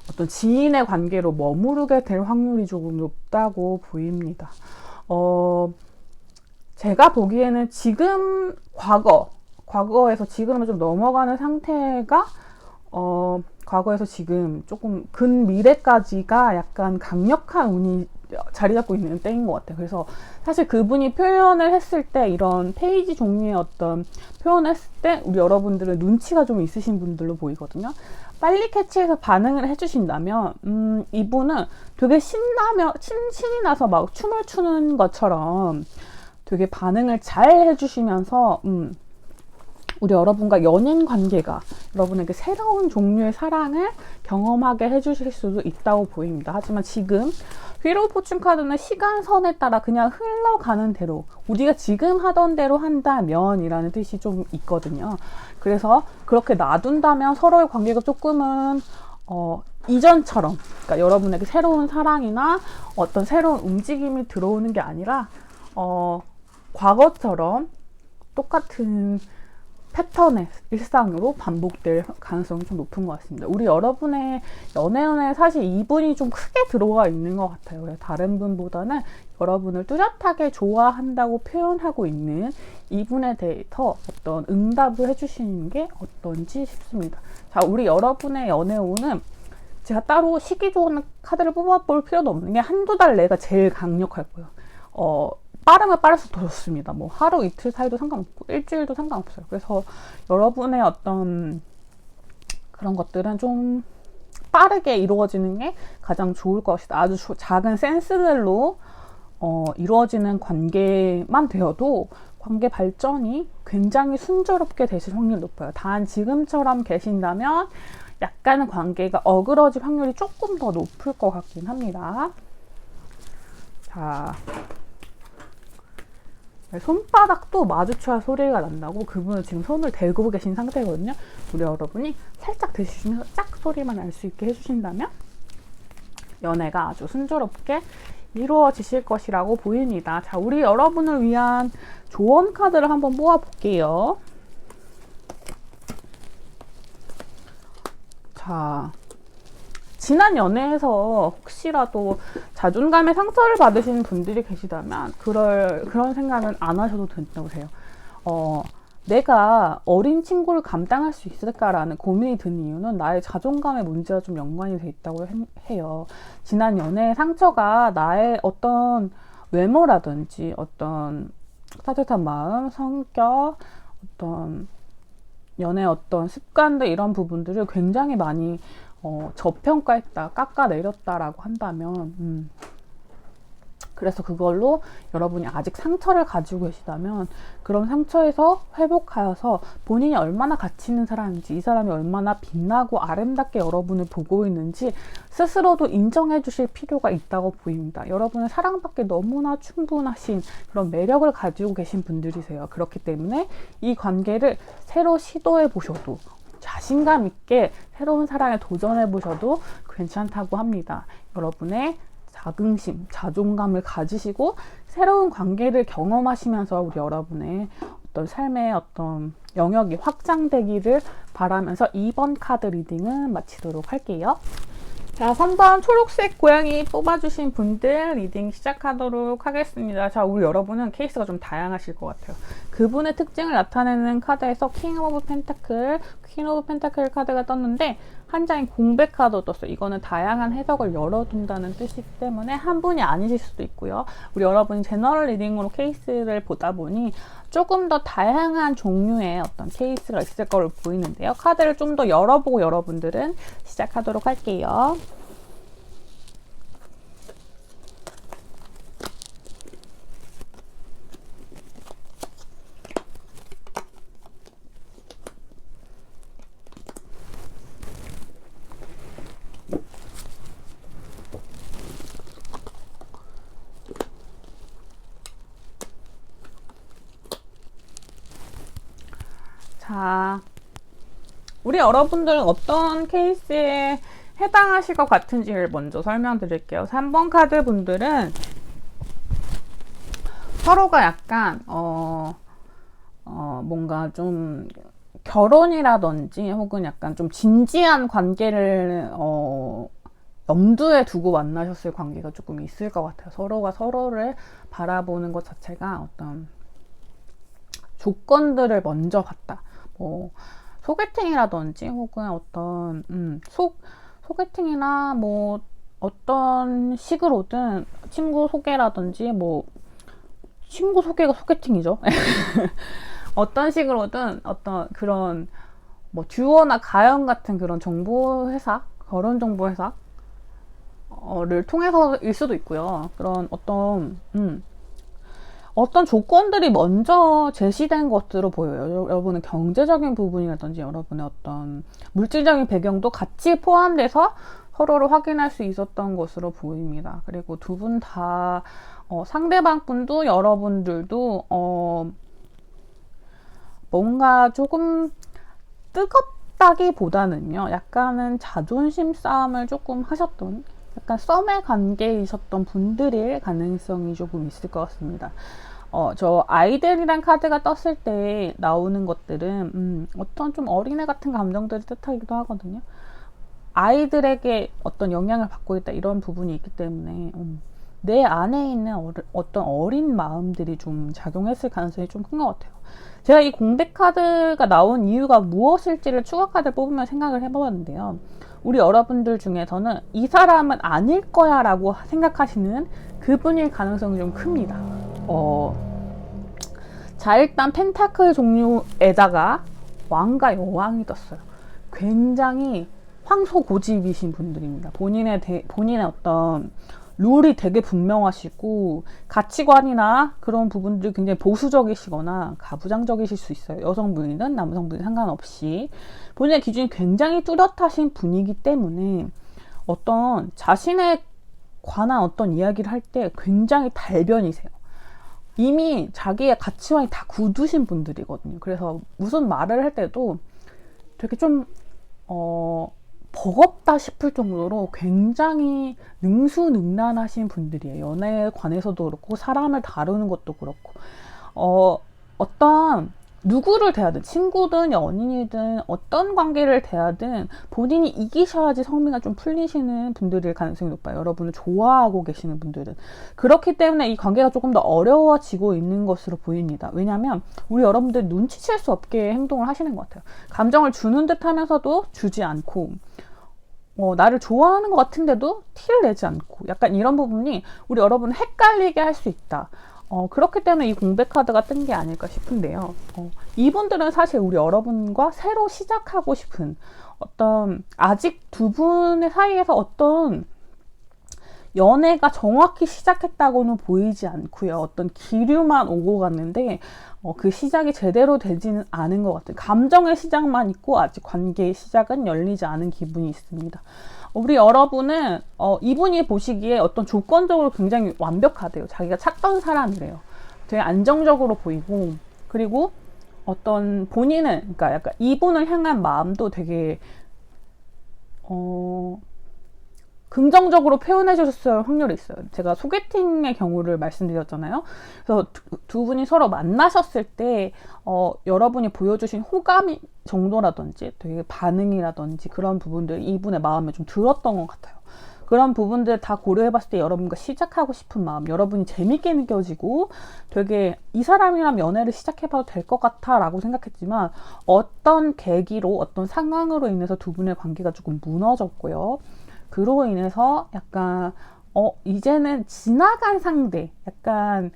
어떤 지인의 관계로 머무르게 될 확률이 조금 높다고 보입니다. 제가 보기에는 지금 과거에서 지금은 좀 넘어가는 상태가 과거에서 지금 조금 근미래까지가 약간 강력한 운이 자리 잡고 있는 때인 것 같아요. 그래서 사실 그분이 표현을 했을 때 이런 페이지 종류의 어떤 표현을 했을 때 우리 여러분들은 눈치가 좀 있으신 분들로 보이거든요. 빨리 캐치해서 반응을 해주신다면 이분은 되게 신이 나서 막 춤을 추는 것처럼 되게 반응을 잘 해주시면서 우리 여러분과 연인 관계가 여러분에게 새로운 종류의 사랑을 경험하게 해주실 수도 있다고 보입니다. 하지만 지금 휠 오브 포춘 카드는 시간선에 따라 그냥 흘러가는 대로 우리가 지금 하던 대로 한다면 이라는 뜻이 좀 있거든요. 그래서 그렇게 놔둔다면 서로의 관계가 조금은 이전처럼 그러니까 여러분에게 새로운 사랑이나 어떤 새로운 움직임이 들어오는 게 아니라 과거처럼 똑같은 패턴의 일상으로 반복될 가능성이 좀 높은 것 같습니다. 우리 여러분의 연애운에 사실 이분이 좀 크게 들어가 있는 것 같아요. 다른 분보다는 여러분을 뚜렷하게 좋아한다고 표현하고 있는 이분에 대해서 어떤 응답을 해주시는 게 어떤지 싶습니다. 자, 우리 여러분의 연애운은 제가 따로 시기 좋은 카드를 뽑아볼 필요도 없는 게 한두 달 내가 제일 강력할 거예요. 빠르면 빠를수록 더 좋습니다. 뭐 하루 이틀 사이도 상관없고 일주일도 상관없어요. 그래서 여러분의 어떤 그런 것들은 좀 빠르게 이루어지는 게 가장 좋을 것이다. 아주 작은 센스들로 이루어지는 관계만 되어도 관계 발전이 굉장히 순조롭게 되실 확률이 높아요. 단 지금처럼 계신다면 약간은 관계가 어그러질 확률이 조금 더 높을 것 같긴 합니다. 자, 손바닥도 마주쳐야 소리가 난다고. 그분은 지금 손을 대고 계신 상태거든요. 우리 여러분이 살짝 드시면서 짝 소리만 날 수 있게 해주신다면 연애가 아주 순조롭게 이루어지실 것이라고 보입니다. 자, 우리 여러분을 위한 조언 카드를 한번 뽑아볼게요. 자, 지난 연애에서 혹시라도 자존감의 상처를 받으시는 분들이 계시다면 그런 생각은 안 하셔도 된다고 해요. 내가 어린 친구를 감당할 수 있을까라는 고민이 드는 이유는 나의 자존감의 문제와 좀 연관이 돼 있다고 해요. 지난 연애의 상처가 나의 어떤 외모라든지 어떤 따뜻한 마음, 성격, 어떤 연애 어떤 습관들 이런 부분들을 굉장히 많이 저평가했다, 깎아내렸다라고 한다면 그래서 그걸로 여러분이 아직 상처를 가지고 계시다면 그런 상처에서 회복하여서 본인이 얼마나 가치 있는 사람인지, 이 사람이 얼마나 빛나고 아름답게 여러분을 보고 있는지 스스로도 인정해 주실 필요가 있다고 보입니다. 여러분은 사랑받기 너무나 충분하신 그런 매력을 가지고 계신 분들이세요. 그렇기 때문에 이 관계를 새로 시도해 보셔도, 자신감 있게 새로운 사랑에 도전해 보셔도 괜찮다고 합니다. 여러분의 자긍심, 자존감을 가지시고 새로운 관계를 경험하시면서 우리 여러분의 어떤 삶의 어떤 영역이 확장되기를 바라면서 2번 카드 리딩은 마치도록 할게요. 자, 3번 초록색 고양이 뽑아주신 분들 리딩 시작하도록 하겠습니다. 자, 우리 여러분은 케이스가 좀 다양하실 것 같아요. 그분의 특징을 나타내는 카드에서 킹 오브 펜타클, 퀸 오브 펜타클 카드가 떴는데 한 장의 공백 카드 떴어요. 이거는 다양한 해석을 열어둔다는 뜻이기 때문에 한 분이 아니실 수도 있고요. 우리 여러분이 제너럴 리딩으로 케이스를 보다 보니 조금 더 다양한 종류의 어떤 케이스가 있을 거로 보이는데요. 카드를 좀 더 열어보고 여러분들은 시작하도록 할게요. 자, 우리 여러분들은 어떤 케이스에 해당하실 것 같은지를 먼저 설명드릴게요. 3번 카드 분들은 서로가 약간 뭔가 좀 결혼이라든지 혹은 약간 좀 진지한 관계를 염두에 두고 만나셨을 관계가 조금 있을 것 같아요. 서로가 서로를 바라보는 것 자체가 어떤 조건들을 먼저 봤다. 뭐 소개팅이라든지 혹은 어떤 소개팅이나 뭐 어떤 식으로든 친구 소개라든지 뭐 친구 소개가 소개팅이죠. 어떤 식으로든 어떤 그런 뭐 듀오나 가연 같은 그런 정보회사, 결혼 정보회사를 통해서일 수도 있고요. 그런 어떤 조건들이 먼저 제시된 것으로 보여요. 여러분의 경제적인 부분이라든지 여러분의 어떤 물질적인 배경도 같이 포함돼서 서로를 확인할 수 있었던 것으로 보입니다. 그리고 두 분 다 상대방 분도 여러분들도 뭔가 조금 뜨겁다기보다는요, 약간은 자존심 싸움을 조금 하셨던, 약간 썸의 관계이셨던 분들일 가능성이 조금 있을 것 같습니다. 저 아이들이란 카드가 떴을 때 나오는 것들은 어떤 좀 어린애 같은 감정들을 뜻하기도 하거든요. 아이들에게 어떤 영향을 받고 있다 이런 부분이 있기 때문에 내 안에 있는 어떤 어린 마음들이 좀 작용했을 가능성이 좀 큰 것 같아요. 제가 이 공백 카드가 나온 이유가 무엇일지를 추가 카드를 뽑으면 생각을 해보았는데요. 우리 여러분들 중에서는 이 사람은 아닐 거야 라고 생각하시는 그분일 가능성이 좀 큽니다. 자, 일단 펜타클 종류에다가 왕과 여왕이 떴어요. 굉장히 황소고집이신 분들입니다. 본인의 어떤 룰이 되게 분명하시고 가치관이나 그런 부분들이 굉장히 보수적이시거나 가부장적이실 수 있어요. 여성분이든 남성분이든 상관없이 본인의 기준이 굉장히 뚜렷하신 분이기 때문에 어떤 자신에 관한 어떤 이야기를 할 때 굉장히 달변이세요. 이미 자기의 가치관이 다 굳으신 분들이거든요. 그래서 무슨 말을 할 때도 되게 좀 버겁다 싶을 정도로 굉장히 능수능란하신 분들이에요. 연애에 관해서도 그렇고 사람을 다루는 것도 그렇고 어떤 누구를 대하든 친구든 연인이든 어떤 관계를 대하든 본인이 이기셔야지 성미가 좀 풀리시는 분들일 가능성이 높아요. 여러분을 좋아하고 계시는 분들은. 그렇기 때문에 이 관계가 조금 더 어려워지고 있는 것으로 보입니다. 왜냐하면 우리 여러분들 눈치챌 수 없게 행동을 하시는 것 같아요. 감정을 주는 듯 하면서도 주지 않고 나를 좋아하는 것 같은데도 티를 내지 않고 약간 이런 부분이 우리 여러분을 헷갈리게 할 수 있다. 그렇기 때문에 이 공백 카드가 뜬 게 아닐까 싶은데요. 이분들은 사실 우리 여러분과 새로 시작하고 싶은 어떤 아직 두 분의 사이에서 어떤 연애가 정확히 시작했다고는 보이지 않고요. 어떤 기류만 오고 갔는데 그 시작이 제대로 되지는 않은 것 같아요. 감정의 시작만 있고 아직 관계의 시작은 열리지 않은 기분이 있습니다. 우리 여러분은 이분이 보시기에 어떤 조건적으로 굉장히 완벽하대요. 자기가 찾던 사람이래요. 되게 안정적으로 보이고 그리고 어떤 본인은 그러니까 약간 이분을 향한 마음도 되게 긍정적으로 표현해 주셨을 확률이 있어요. 제가 소개팅의 경우를 말씀드렸잖아요. 그래서 두 분이 서로 만나셨을 때 여러분이 보여주신 호감 정도라든지 되게 반응이라든지 그런 부분들이 이분의 마음에 좀 들었던 것 같아요. 그런 부분들 다 고려해봤을 때 여러분과 시작하고 싶은 마음, 여러분이 재밌게 느껴지고 되게 이 사람이랑 연애를 시작해봐도 될 것 같아 라고 생각했지만 어떤 계기로 어떤 상황으로 인해서 두 분의 관계가 조금 무너졌고요. 그로 인해서 약간 이제는 지나간 상대, 약간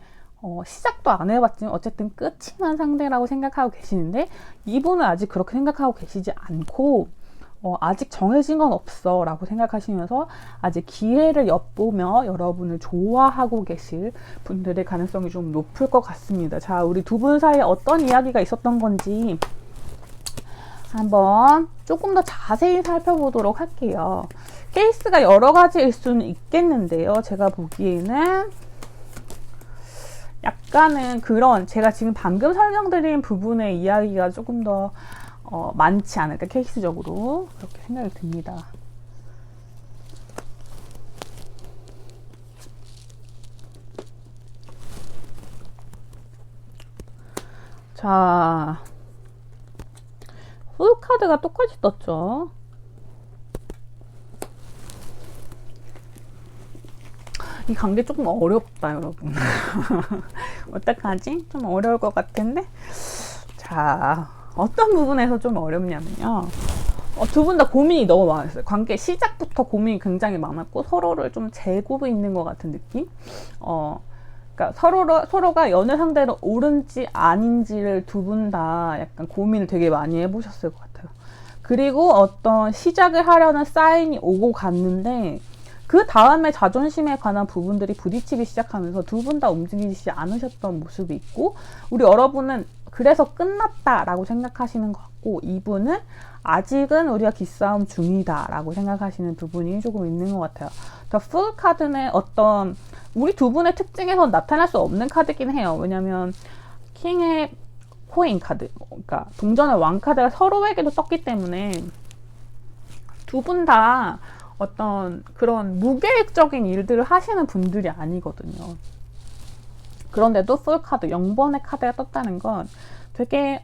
시작도 안 해봤지만 어쨌든 끝이 난 상대라고 생각하고 계시는데 이분은 아직 그렇게 생각하고 계시지 않고 아직 정해진 건 없어 라고 생각하시면서 아직 기회를 엿보며 여러분을 좋아하고 계실 분들의 가능성이 좀 높을 것 같습니다. 자, 우리 두 분 사이에 어떤 이야기가 있었던 건지 한번 조금 더 자세히 살펴보도록 할게요. 케이스가 여러 가지일 수는 있겠는데요. 제가 보기에는 약간은 그런 제가 지금 방금 설명드린 부분의 이야기가 조금 더 많지 않을까 케이스적으로 그렇게 생각이 듭니다. 자, 풀카드가 똑같이 떴죠. 이 관계 조금 어렵다 여러분. 어떡하지? 좀 어려울 것 같은데. 자, 어떤 부분에서 좀 어렵냐면요, 두 분 다 고민이 너무 많았어요. 관계 시작부터 고민이 굉장히 많았고 서로를 좀 재고 있는 것 같은 느낌. 그러니까 서로가 연애 상대로 옳은지 아닌지를 두 분 다 약간 고민을 되게 많이 해보셨을 것 같아요. 그리고 어떤 시작을 하려는 사인이 오고 갔는데 그 다음에 자존심에 관한 부분들이 부딪히기 시작하면서 두 분 다 움직이지 않으셨던 모습이 있고 우리 여러분은 그래서 끝났다라고 생각하시는 것 같고 이분은 아직은 우리가 기싸움 중이다 라고 생각하시는 부분이 조금 있는 것 같아요. 더 풀 카드는 어떤 우리 두 분의 특징에서 나타날 수 없는 카드긴 해요. 왜냐면 킹의 코인 카드, 그러니까 동전의 왕 카드가 서로에게도 떴기 때문에 두 분 다 어떤 그런 무계획적인 일들을 하시는 분들이 아니거든요. 그런데도 풀 카드, 0번의 카드가 떴다는 건 되게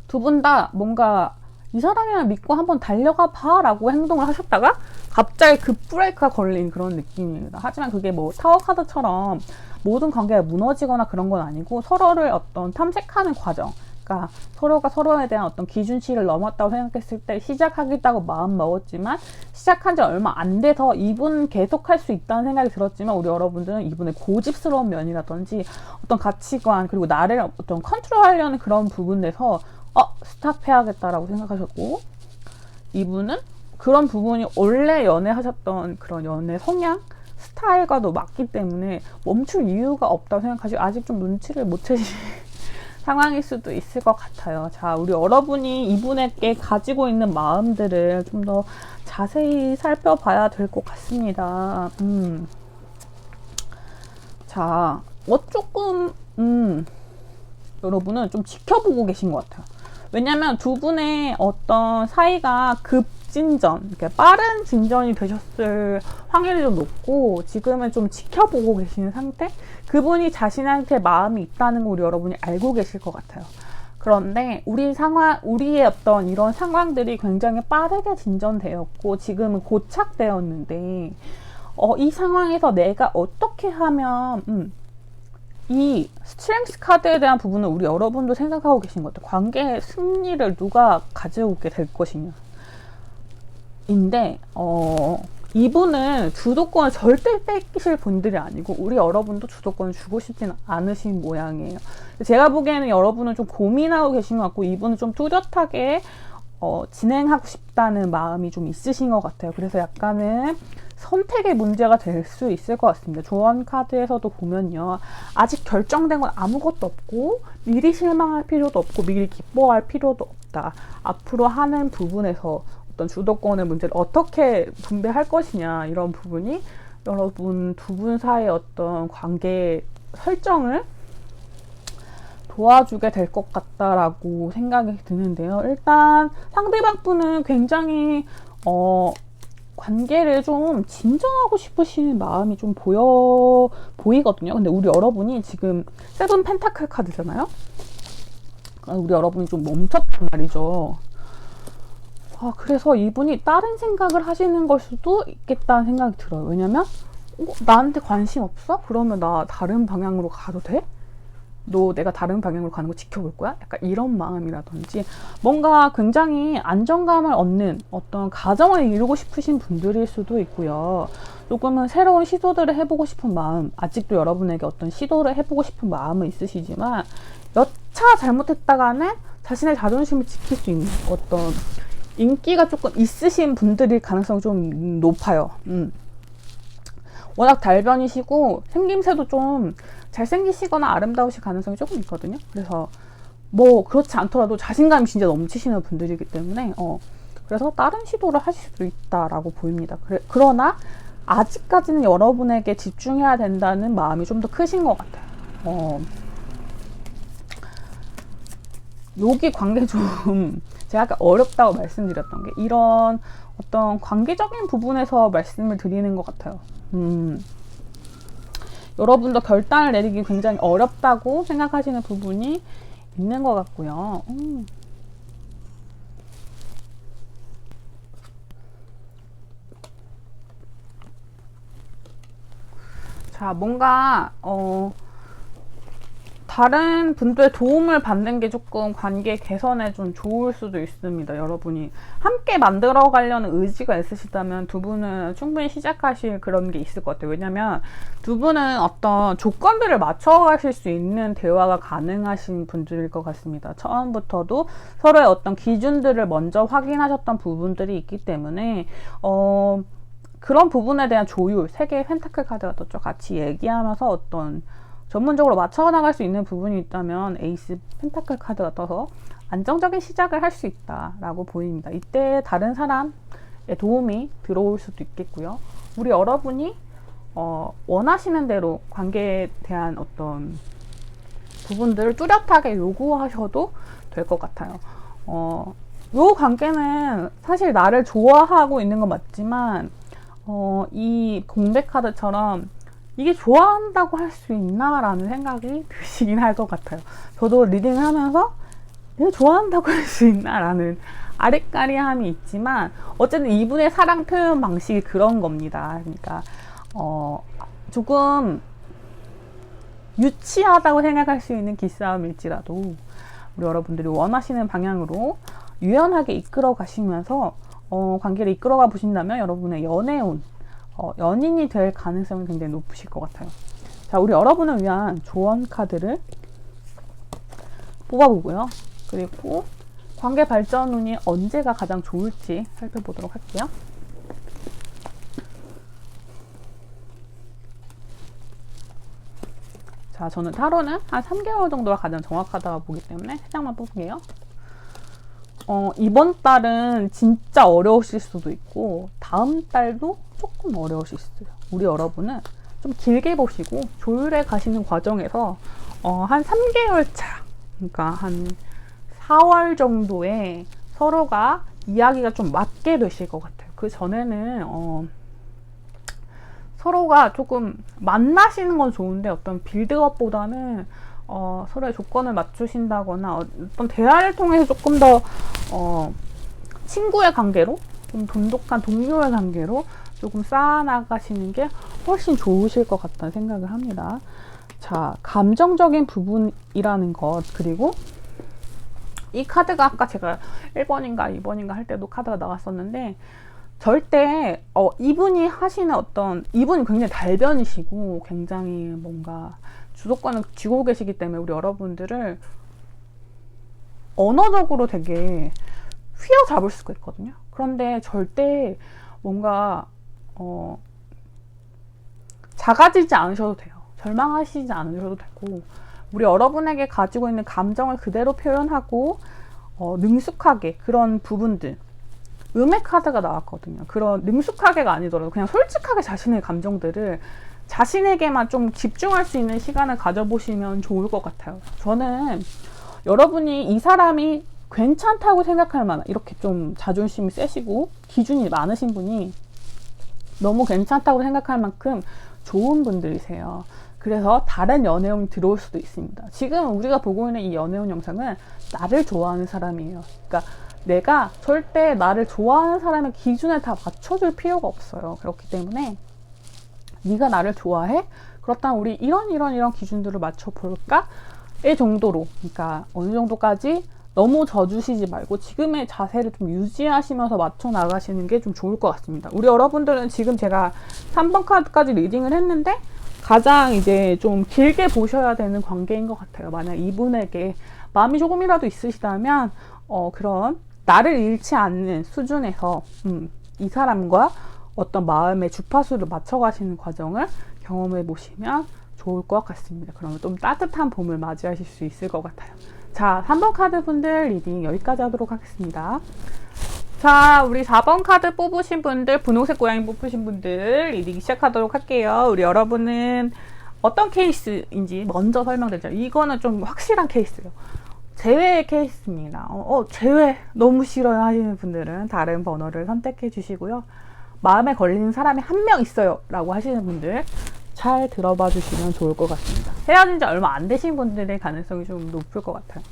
두 분 다 뭔가 이 사람이랑 믿고 한번 달려가 봐 라고 행동을 하셨다가 갑자기 급브레이크가 걸린 그런 느낌입니다. 하지만 그게 뭐 타워 카드처럼 모든 관계가 무너지거나 그런 건 아니고 서로를 어떤 탐색하는 과정, 그러니까 서로가 서로에 대한 어떤 기준치를 넘었다고 생각했을 때 시작하겠다고 마음 먹었지만 시작한 지 얼마 안 돼서 이분 계속 할 수 있다는 생각이 들었지만 우리 여러분들은 이분의 고집스러운 면이라든지 어떤 가치관 그리고 나를 어떤 컨트롤하려는 그런 부분에서 스탑해야겠다라고 생각하셨고, 이분은 그런 부분이 원래 연애하셨던 그런 연애 성향, 스타일과도 맞기 때문에 멈출 이유가 없다고 생각하시고 아직 좀 눈치를 못 채신 상황일 수도 있을 것 같아요. 자, 우리 여러분이 이분에게 가지고 있는 마음들을 좀 더 자세히 살펴봐야 될 것 같습니다. 자, 조금 여러분은 좀 지켜보고 계신 것 같아요. 왜냐면 두 분의 어떤 사이가 급진전, 이렇게 빠른 진전이 되셨을 확률이 좀 높고 지금은 좀 지켜보고 계시는 상태? 그분이 자신한테 마음이 있다는 걸 우리 여러분이 알고 계실 것 같아요. 그런데 우리의 어떤 이런 상황들이 굉장히 빠르게 진전되었고 지금은 고착되었는데 이 상황에서 내가 어떻게 하면 이 스트렝스 카드에 대한 부분은 우리 여러분도 생각하고 계신 것 같아요. 관계의 승리를 누가 가져오게 될 것이냐 인데 이분은 주도권을 절대 뺏기실 분들이 아니고 우리 여러분도 주도권을 주고 싶지는 않으신 모양이에요. 제가 보기에는 여러분은 좀 고민하고 계신 것 같고 이분은 좀 뚜렷하게 진행하고 싶다는 마음이 좀 있으신 것 같아요. 그래서 약간은 선택의 문제가 될 수 있을 것 같습니다. 조언 카드에서도 보면요, 아직 결정된 건 아무것도 없고 미리 실망할 필요도 없고 미리 기뻐할 필요도 없다. 앞으로 하는 부분에서 어떤 주도권의 문제를 어떻게 분배할 것이냐, 이런 부분이 여러분 두 분 사이의 어떤 관계 설정을 도와주게 될 것 같다라고 생각이 드는데요. 일단 상대방 분은 굉장히 관계를 좀 진정하고 싶으신 마음이 좀 보이거든요. 근데 우리 여러분이 지금 세븐 펜타클 카드잖아요. 우리 여러분이 좀 멈췄단 말이죠. 그래서 이분이 다른 생각을 하시는 걸 수도 있겠다는 생각이 들어요. 왜냐면 나한테 관심 없어? 그러면 나 다른 방향으로 가도 돼? 너 내가 다른 방향으로 가는 거 지켜볼 거야? 약간 이런 마음이라든지 뭔가 굉장히 안정감을 얻는 어떤 가정을 이루고 싶으신 분들일 수도 있고요. 조금은 새로운 시도들을 해보고 싶은 마음, 아직도 여러분에게 어떤 시도를 해보고 싶은 마음은 있으시지만 여차 잘못했다가는 자신의 자존심을 지킬 수 있는 어떤 인기가 조금 있으신 분들일 가능성이 좀 높아요. 워낙 달변이시고 생김새도 좀 잘생기시거나 아름다우실 가능성이 조금 있거든요. 그래서 뭐 그렇지 않더라도 자신감이 진짜 넘치시는 분들이기 때문에 그래서 다른 시도를 하실 수도 있다라고 보입니다. 그러나 아직까지는 여러분에게 집중해야 된다는 마음이 좀 더 크신 것 같아요. 여기 관계 좀 제가 아까 어렵다고 말씀드렸던 게 이런 어떤 관계적인 부분에서 말씀을 드리는 것 같아요. 여러분도 결단을 내리기 굉장히 어렵다고 생각하시는 부분이 있는 것 같고요. 자, 뭔가 다른 분들의 도움을 받는 게 조금 관계 개선에 좀 좋을 수도 있습니다. 여러분이 함께 만들어 가려는 의지가 있으시다면 두 분은 충분히 시작하실 그런 게 있을 것 같아요. 왜냐면 두 분은 어떤 조건들을 맞춰 가실 수 있는 대화가 가능하신 분들일 것 같습니다. 처음부터도 서로의 어떤 기준들을 먼저 확인하셨던 부분들이 있기 때문에 그런 부분에 대한 조율, 세 개의 펜타클 카드가 떴죠. 같이 얘기하면서 어떤 전문적으로 맞춰 나갈 수 있는 부분이 있다면 에이스 펜타클 카드가 떠서 안정적인 시작을 할 수 있다라고 보입니다. 이때 다른 사람의 도움이 들어올 수도 있겠고요. 우리 여러분이 원하시는 대로 관계에 대한 어떤 부분들을 뚜렷하게 요구하셔도 될 것 같아요. 요 관계는 사실 나를 좋아하고 있는 건 맞지만 이 공백 카드처럼 이게 좋아한다고 할 수 있나? 라는 생각이 드시긴 할 것 같아요. 저도 리딩을 하면서 이게 좋아한다고 할 수 있나? 라는 아리까리함이 있지만 어쨌든 이분의 사랑 표현 방식이 그런 겁니다. 그러니까 조금 유치하다고 생각할 수 있는 기싸움일지라도 우리 여러분들이 원하시는 방향으로 유연하게 이끌어 가시면서 관계를 이끌어가 보신다면 여러분의 연애운, 연인이 될 가능성이 굉장히 높으실 것 같아요. 자, 우리 여러분을 위한 조언 카드를 뽑아보고요. 그리고 관계 발전 운이 언제가 가장 좋을지 살펴보도록 할게요. 자, 저는 타로는 한 3개월 정도가 가장 정확하다고 보기 때문에 3장만 뽑을게요. 이번 달은 진짜 어려우실 수도 있고 다음 달도 조금 어려우실 수도 있어요. 우리 여러분은 좀 길게 보시고 조율해 가시는 과정에서 한 3개월 차, 그러니까 한 4월 정도에 서로가 이야기가 좀 맞게 되실 것 같아요. 그 전에는 서로가 조금 만나시는 건 좋은데 어떤 빌드업보다는 서로의 조건을 맞추신다거나 어떤 대화를 통해서 조금 더 친구의 관계로, 좀 돈독한 동료의 관계로 조금 쌓아나가시는 게 훨씬 좋으실 것 같다는 생각을 합니다. 자, 감정적인 부분이라는 것, 그리고 이 카드가 아까 제가 1번인가 2번인가 할 때도 카드가 나왔었는데 절대 이분이 하시는 이분이 굉장히 달변이시고 굉장히 뭔가 주도권을 쥐고 계시기 때문에 우리 여러분들을 언어적으로 되게 휘어잡을 수가 있거든요. 그런데 절대 뭔가 작아지지 않으셔도 돼요. 절망하시지 않으셔도 되고 우리 여러분에게 가지고 있는 감정을 그대로 표현하고 능숙하게 그런 부분들, 음의 카드가 나왔거든요. 그런 능숙하게가 아니더라도 그냥 솔직하게 자신의 감정들을 자신에게만 좀 집중할 수 있는 시간을 가져보시면 좋을 것 같아요. 저는 여러분이 이 사람이 괜찮다고 생각할 만한, 이렇게 좀 자존심이 세시고 기준이 많으신 분이 너무 괜찮다고 생각할 만큼 좋은 분들이세요. 그래서 다른 연애운이 들어올 수도 있습니다. 지금 우리가 보고 있는 이 연애운 영상은 나를 좋아하는 사람이에요. 그러니까 내가 절대 나를 좋아하는 사람의 기준에 다 맞춰줄 필요가 없어요. 그렇기 때문에 네가 나를 좋아해? 그렇다면 우리 이런 기준들을 맞춰볼까? 의 정도로, 그러니까 어느 정도까지 너무 져주시지 말고 지금의 자세를 좀 유지하시면서 맞춰 나가시는 게 좀 좋을 것 같습니다. 우리 여러분들은 지금 제가 3번 카드까지 리딩을 했는데 가장 이제 좀 길게 보셔야 되는 관계인 것 같아요. 만약 이분에게 마음이 조금이라도 있으시다면 그런 나를 잃지 않는 수준에서 이 사람과 어떤 마음의 주파수를 맞춰가시는 과정을 경험해 보시면 좋을 것 같습니다. 그러면 좀 따뜻한 봄을 맞이하실 수 있을 것 같아요. 자, 3번 카드 분들 리딩 여기까지 하도록 하겠습니다. 자, 우리 4번 카드 뽑으신 분들, 분홍색 고양이 뽑으신 분들 리딩 시작하도록 할게요. 우리 여러분은 어떤 케이스인지 먼저 설명드리죠. 이거는 좀 확실한 케이스예요. 제외의 케이스입니다. 제외 너무 싫어요 하시는 분들은 다른 번호를 선택해 주시고요. 마음에 걸리는 사람이 한 명 있어요 라고 하시는 분들 잘 들어봐 주시면 좋을 것 같습니다. 헤어진 지 얼마 안 되신 분들의 가능성이 좀 높을 것 같아요.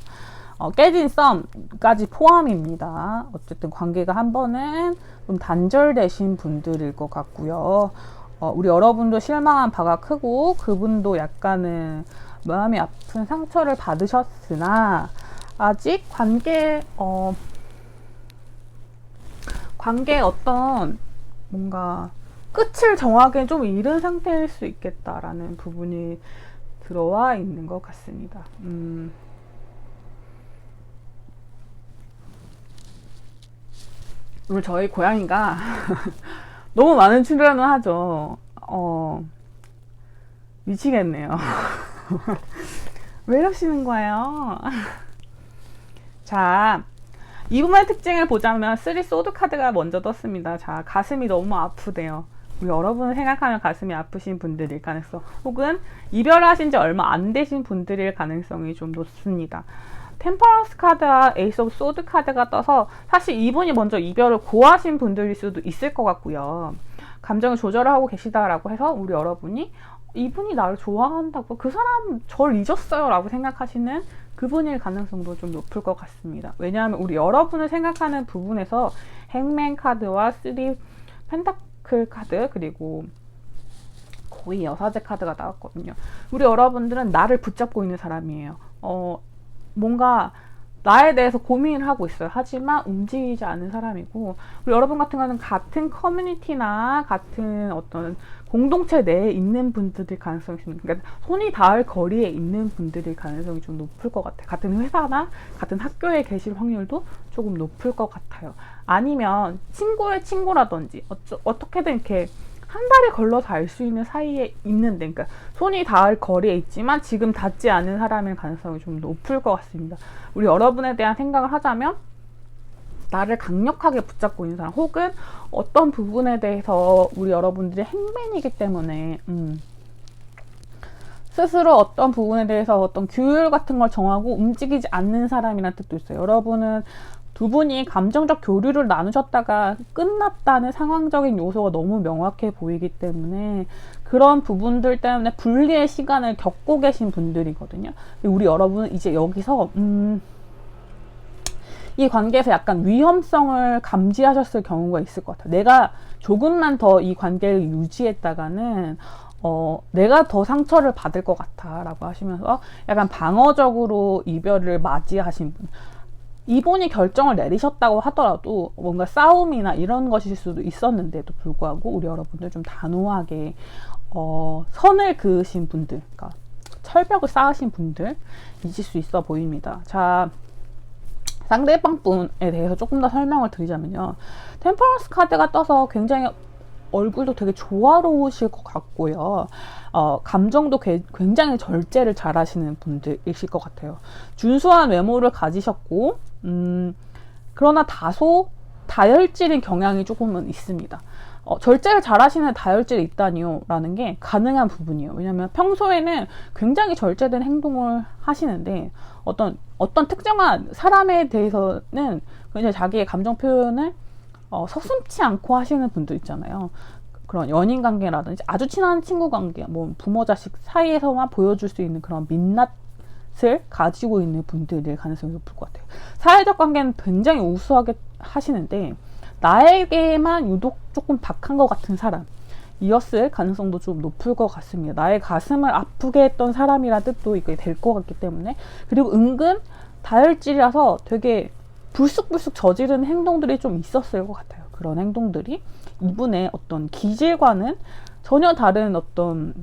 깨진 썸까지 포함입니다. 어쨌든 관계가 한 번은 좀 단절되신 분들일 것 같고요. 우리 여러분도 실망한 바가 크고 그분도 약간은 마음이 아픈 상처를 받으셨으나 아직 관계의 어떤 뭔가 끝을 정하기엔 좀 이른 상태일 수 있겠다라는 부분이 들어와 있는 것 같습니다. 오늘 저희 고양이가 너무 많은 출연을 하죠. 미치겠네요. 왜 이러시는 거예요? 자, 이분의 특징을 보자면 3 소드 카드가 먼저 떴습니다. 자, 가슴이 너무 아프대요. 우리 여러분을 생각하면 가슴이 아프신 분들일 가능성, 혹은 이별하신 지 얼마 안 되신 분들일 가능성이 좀 높습니다. 템퍼런스 카드와 에이스 오브 소드 카드가 떠서 사실 이분이 먼저 이별을 고하신 분들일 수도 있을 것 같고요. 감정을 조절하고 계시다라고 해서 우리 여러분이 이분이 나를 좋아한다고, 그 사람 절 잊었어요 라고 생각하시는 그분일 가능성도 좀 높을 것 같습니다. 왜냐하면 우리 여러분을 생각하는 부분에서 행맨 카드와 3 펜타클 카드, 그리고 거의 여사제 카드가 나왔거든요. 우리 여러분들은 나를 붙잡고 있는 사람이에요. 뭔가 나에 대해서 고민을 하고 있어요. 하지만 움직이지 않은 사람이고, 우리 여러분 같은 경우는 같은 커뮤니티나 같은 어떤 공동체 내에 있는 분들일 가능성이 있습니다. 그러니까 손이 닿을 거리에 있는 분들일 가능성이 좀 높을 것 같아요. 같은 회사나 같은 학교에 계실 확률도 조금 높을 것 같아요. 아니면 친구의 친구라든지 어떻게든 이렇게 한 달에 걸러서 알 수 있는 사이에 있는데, 그러니까 손이 닿을 거리에 있지만 지금 닿지 않은 사람일 가능성이 좀 높을 것 같습니다. 우리 여러분에 대한 생각을 하자면, 나를 강력하게 붙잡고 있는 사람, 혹은 어떤 부분에 대해서 우리 여러분들이 행맨이기 때문에 스스로 어떤 부분에 대해서 어떤 규율 같은 걸 정하고 움직이지 않는 사람이라는 뜻도 있어요. 여러분은 두 분이 감정적 교류를 나누셨다가 끝났다는 상황적인 요소가 너무 명확해 보이기 때문에 그런 부분들 때문에 분리의 시간을 겪고 계신 분들이거든요. 우리 여러분은 이제 여기서 이 관계에서 약간 위험성을 감지하셨을 경우가 있을 것 같아요. 내가 조금만 더 이 관계를 유지했다가는 내가 더 상처를 받을 것 같아 라고 하시면서 약간 방어적으로 이별을 맞이하신 분, 이분이 결정을 내리셨다고 하더라도 뭔가 싸움이나 이런 것일 수도 있었는데도 불구하고 우리 여러분들 좀 단호하게 선을 그으신 분들, 그러니까 철벽을 쌓으신 분들 이실 수 있어 보입니다. 자, 상대방 분에 대해서 조금 더 설명을 드리자면요, 템퍼런스 카드가 떠서 굉장히 얼굴도 되게 조화로우실 것 같고요. 감정도 굉장히 절제를 잘 하시는 분들이실 것 같아요. 준수한 외모를 가지셨고, 그러나 다소 다혈질인 경향이 조금은 있습니다. 절제를 잘 하시는 다혈질이 있다니요 라는 게 가능한 부분이에요. 왜냐하면 평소에는 굉장히 절제된 행동을 하시는데 어떤 특정한 사람에 대해서는 굉장히 자기의 감정 표현을 서슴지 않고 하시는 분들 있잖아요. 그런 연인 관계라든지 아주 친한 친구 관계, 뭐 부모 자식 사이에서만 보여줄 수 있는 그런 민낯을 가지고 있는 분들일 가능성이 높을 것 같아요. 사회적 관계는 굉장히 우수하게 하시는데 나에게만 유독 조금 박한 것 같은 사람이었을 가능성도 좀 높을 것 같습니다. 나의 가슴을 아프게 했던 사람이란 뜻도 이게 될 것 같기 때문에, 그리고 은근 다혈질이라서 되게 불쑥불쑥 저지른 행동들이 좀 있었을 것 같아요. 그런 행동들이 이분의 어떤 기질과는 전혀 다른 어떤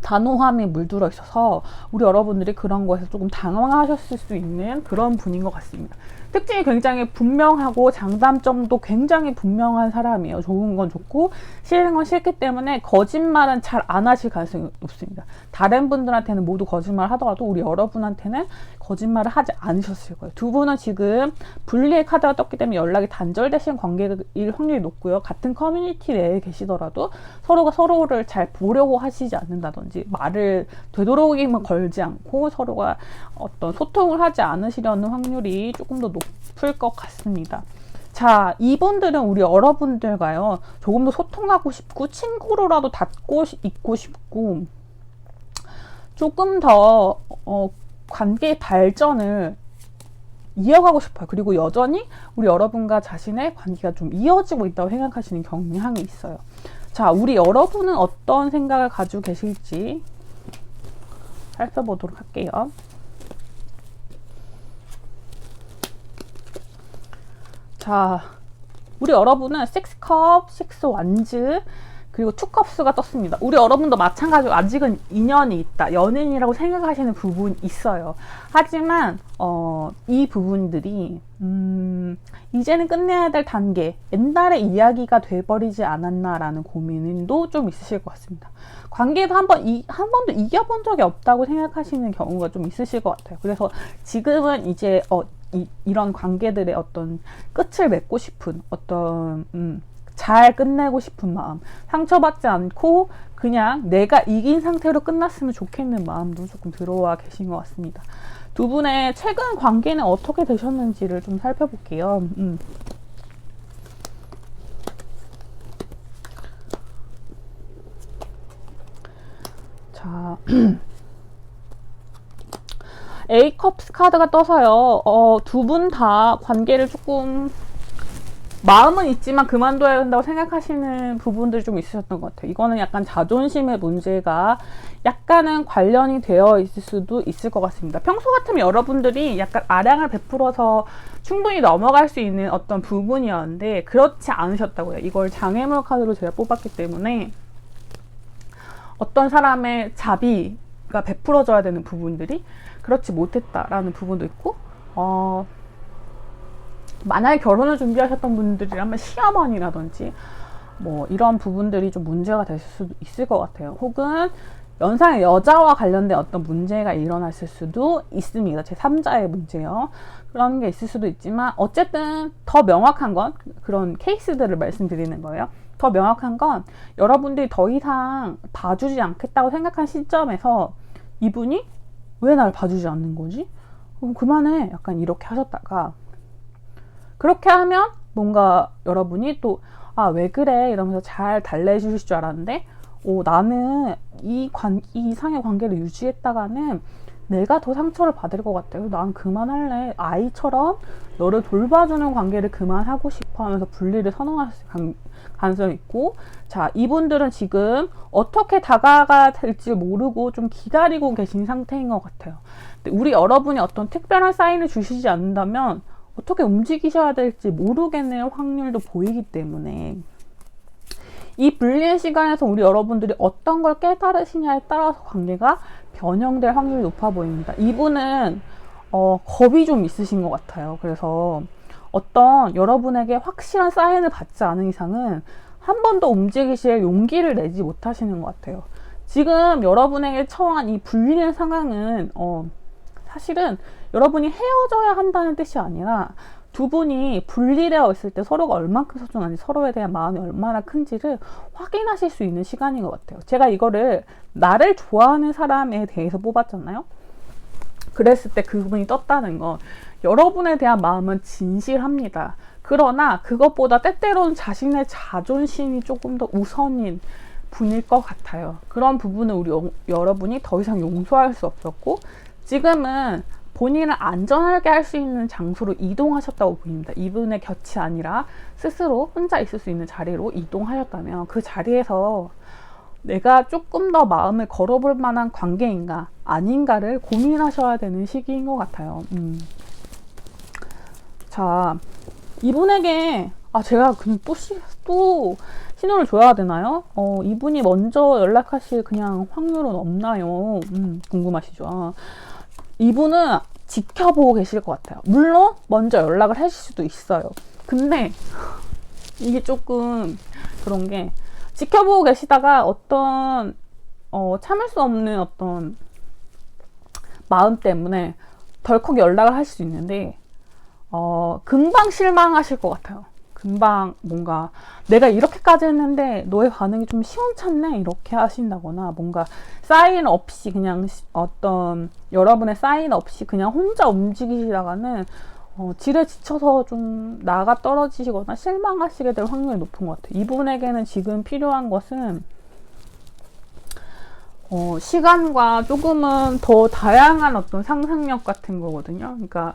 단호함이 물들어 있어서 우리 여러분들이 그런 것에서 조금 당황하셨을 수 있는 그런 분인 것 같습니다. 특징이 굉장히 분명하고 장단점도 굉장히 분명한 사람이에요. 좋은 건 좋고 싫은 건 싫기 때문에 거짓말은 잘 안 하실 가능성이 높습니다. 다른 분들한테는 모두 거짓말을 하더라도 우리 여러분한테는 거짓말을 하지 않으셨을 거예요. 두 분은 지금 분리의 카드가 떴기 때문에 연락이 단절되신 관계일 확률이 높고요. 같은 커뮤니티 내에 계시더라도 서로가 서로를 잘 보려고 하시지 않는다든지 말을 되도록이면 걸지 않고 서로가 어떤 소통을 하지 않으시려는 확률이 조금 더 높을 것 같습니다. 자, 이분들은 우리 여러분들과요 조금 더 소통하고 싶고 친구로라도 닿고 있고 싶고 조금 더 관계의 발전을 이어가고 싶어요. 그리고 여전히 우리 여러분과 자신의 관계가 좀 이어지고 있다고 생각하시는 경향이 있어요. 자, 우리 여러분은 어떤 생각을 가지고 계실지 살펴보도록 할게요. 자, 우리 여러분은 6컵, 6 완즈, 그리고 2컵스가 떴습니다. 우리 여러분도 마찬가지로 아직은 인연이 있다, 연인이라고 생각하시는 부분이 있어요. 하지만 이 부분들이 이제는 끝내야 될 단계, 옛날의 이야기가 돼버리지 않았나라는 고민도 좀 있으실 것 같습니다. 관계에서 한 번도 이겨본 적이 없다고 생각하시는 경우가 좀 있으실 것 같아요. 그래서 지금은 이제 이런 관계들의 어떤 끝을 맺고 싶은 어떤 잘 끝내고 싶은 마음, 상처받지 않고 그냥 내가 이긴 상태로 끝났으면 좋겠는 마음도 조금 들어와 계신 것 같습니다. 두 분의 최근 관계는 어떻게 되셨는지를 좀 살펴볼게요. 자, A컵스 카드가 떠서요. 두 분 다 관계를 조금 마음은 있지만 그만둬야 된다고 생각하시는 부분들이 좀 있으셨던 것 같아요. 이거는 약간 자존심의 문제가 약간은 관련이 되어 있을 수도 있을 것 같습니다. 평소 같으면 여러분들이 약간 아량을 베풀어서 충분히 넘어갈 수 있는 어떤 부분이었는데 그렇지 않으셨다고요. 이걸 장애물 카드로 제가 뽑았기 때문에 어떤 사람의 자비가 베풀어져야 되는 부분들이 그렇지 못했다라는 부분도 있고, 만약에 결혼을 준비하셨던 분들이라면 시어머니라든지 뭐 이런 부분들이 좀 문제가 될 수도 있을 것 같아요. 혹은 연상의 여자와 관련된 어떤 문제가 일어났을 수도 있습니다. 제 3자의 문제요. 그런 게 있을 수도 있지만 어쨌든 더 명확한 건 그런 케이스들을 말씀드리는 거예요. 더 명확한 건 여러분들이 더 이상 봐주지 않겠다고 생각한 시점에서 이분이 왜 날 봐주지 않는 거지? 그럼 그만해. 약간 이렇게 하셨다가 그렇게 하면 뭔가 여러분이 또 왜 그래 이러면서 잘 달래주실 줄 알았는데 나는 이 이상의 관계를 유지했다가는 내가 더 상처를 받을 것 같아요. 난 그만할래. 아이처럼 너를 돌봐주는 관계를 그만하고 싶어 하면서 분리를 선언하실 가능성이 있고, 자, 이분들은 지금 어떻게 다가가 될지 모르고 좀 기다리고 계신 상태인 것 같아요. 근데 우리 여러분이 어떤 특별한 사인을 주시지 않는다면 어떻게 움직이셔야 될지 모르겠는 확률도 보이기 때문에 이 분리의 시간에서 우리 여러분들이 어떤 걸 깨달으시냐에 따라서 관계가 변형될 확률이 높아 보입니다. 이분은 겁이 좀 있으신 것 같아요. 그래서 어떤 여러분에게 확실한 사인을 받지 않은 이상은 한 번 더 움직이실 용기를 내지 못하시는 것 같아요. 지금 여러분에게 처한 이 분리의 상황은 사실은 여러분이 헤어져야 한다는 뜻이 아니라 두 분이 분리되어 있을 때 서로가 얼만큼 소중한지, 서로에 대한 마음이 얼마나 큰지를 확인하실 수 있는 시간인 것 같아요. 제가 이거를 나를 좋아하는 사람에 대해서 뽑았잖아요. 그랬을 때 그분이 떴다는 건 여러분에 대한 마음은 진실합니다. 그러나 그것보다 때때로는 자신의 자존심이 조금 더 우선인 분일 것 같아요. 그런 부분은 우리 여러분이 더 이상 용서할 수 없었고, 지금은 본인을 안전하게 할 수 있는 장소로 이동하셨다고 보입니다. 이분의 곁이 아니라 스스로 혼자 있을 수 있는 자리로 이동하셨다면 그 자리에서 내가 조금 더 마음을 걸어볼 만한 관계인가 아닌가를 고민하셔야 되는 시기인 것 같아요. 자, 이분에게 제가 그냥 또 신호를 줘야 되나요? 이분이 먼저 연락하실 그냥 확률은 없나요? 궁금하시죠? 이분은 지켜보고 계실 것 같아요. 물론 먼저 연락을 하실 수도 있어요. 근데 이게 조금 그런 게, 지켜보고 계시다가 어떤 참을 수 없는 어떤 마음 때문에 덜컥 연락을 하실 수 있는데 금방 실망하실 것 같아요. 금방 뭔가 내가 이렇게까지 했는데 너의 반응이 좀 시원찮네 이렇게 하신다거나, 뭔가 사인 없이 그냥 어떤 여러분의 사인 없이 그냥 혼자 움직이시다가는 지레 지쳐서 좀 나가 떨어지시거나 실망하시게 될 확률이 높은 것 같아요. 이분에게는 지금 필요한 것은 시간과 조금은 더 다양한 어떤 상상력 같은 거거든요. 그러니까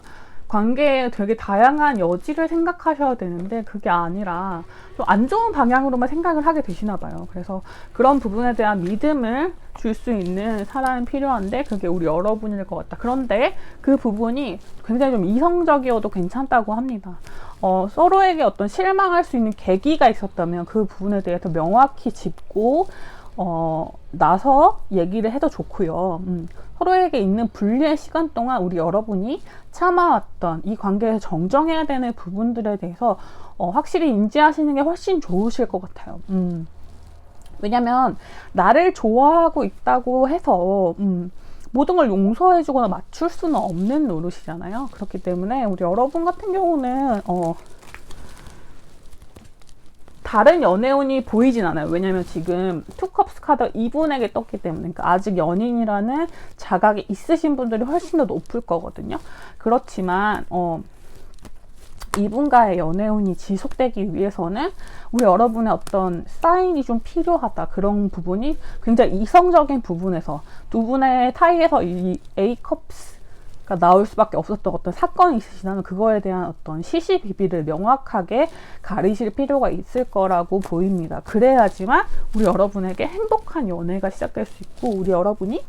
관계에 되게 다양한 여지를 생각하셔야 되는데 그게 아니라 좀 안 좋은 방향으로만 생각을 하게 되시나 봐요. 그래서 그런 부분에 대한 믿음을 줄 수 있는 사람이 필요한데 그게 우리 여러분일 것 같다. 그런데 그 부분이 굉장히 좀 이성적이어도 괜찮다고 합니다. 서로에게 어떤 실망할 수 있는 계기가 있었다면 그 부분에 대해서 명확히 짚고 나서 얘기를 해도 좋고요. 서로에게 있는 분리의 시간 동안 우리 여러분이 참아왔던 이 관계에서 정정해야 되는 부분들에 대해서 확실히 인지하시는 게 훨씬 좋으실 것 같아요. 왜냐면 나를 좋아하고 있다고 해서 모든 걸 용서해주거나 맞출 수는 없는 노릇이잖아요. 그렇기 때문에 우리 여러분 같은 경우는 다른 연애운이 보이진 않아요. 왜냐면 지금 투컵스 카드 이분에게 떴기 때문에, 그러니까 아직 연인이라는 자각이 있으신 분들이 훨씬 더 높을 거거든요. 그렇지만 이분과의 연애운이 지속되기 위해서는 우리 여러분의 어떤 사인이 좀 필요하다. 그런 부분이 굉장히 이성적인 부분에서 두 분의 사이에서 이 A컵스가 나올 수밖에 없었던 어떤 사건이 있으시다면 그거에 대한 어떤 시시비비를 명확하게 가리실 필요가 있을 거라고 보입니다. 그래야지만 우리 여러분에게 행복한 연애가 시작될 수 있고 우리 여러분이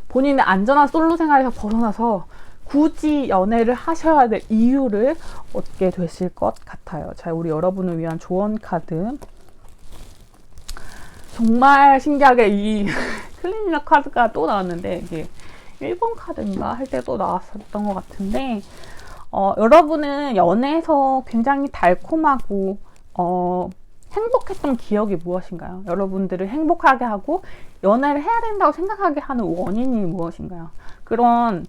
본인의 안전한 솔로 생활에서 벗어나서 굳이 연애를 하셔야 될 이유를 얻게 되실 것 같아요. 자, 우리 여러분을 위한 조언 카드. 정말 신기하게 이 클린러 카드가 또 나왔는데 이게 1번 카드인가 할 때 또 나왔었던 것 같은데 여러분은 연애에서 굉장히 달콤하고 행복했던 기억이 무엇인가요? 여러분들을 행복하게 하고 연애를 해야 된다고 생각하게 하는 원인이 무엇인가요? 그런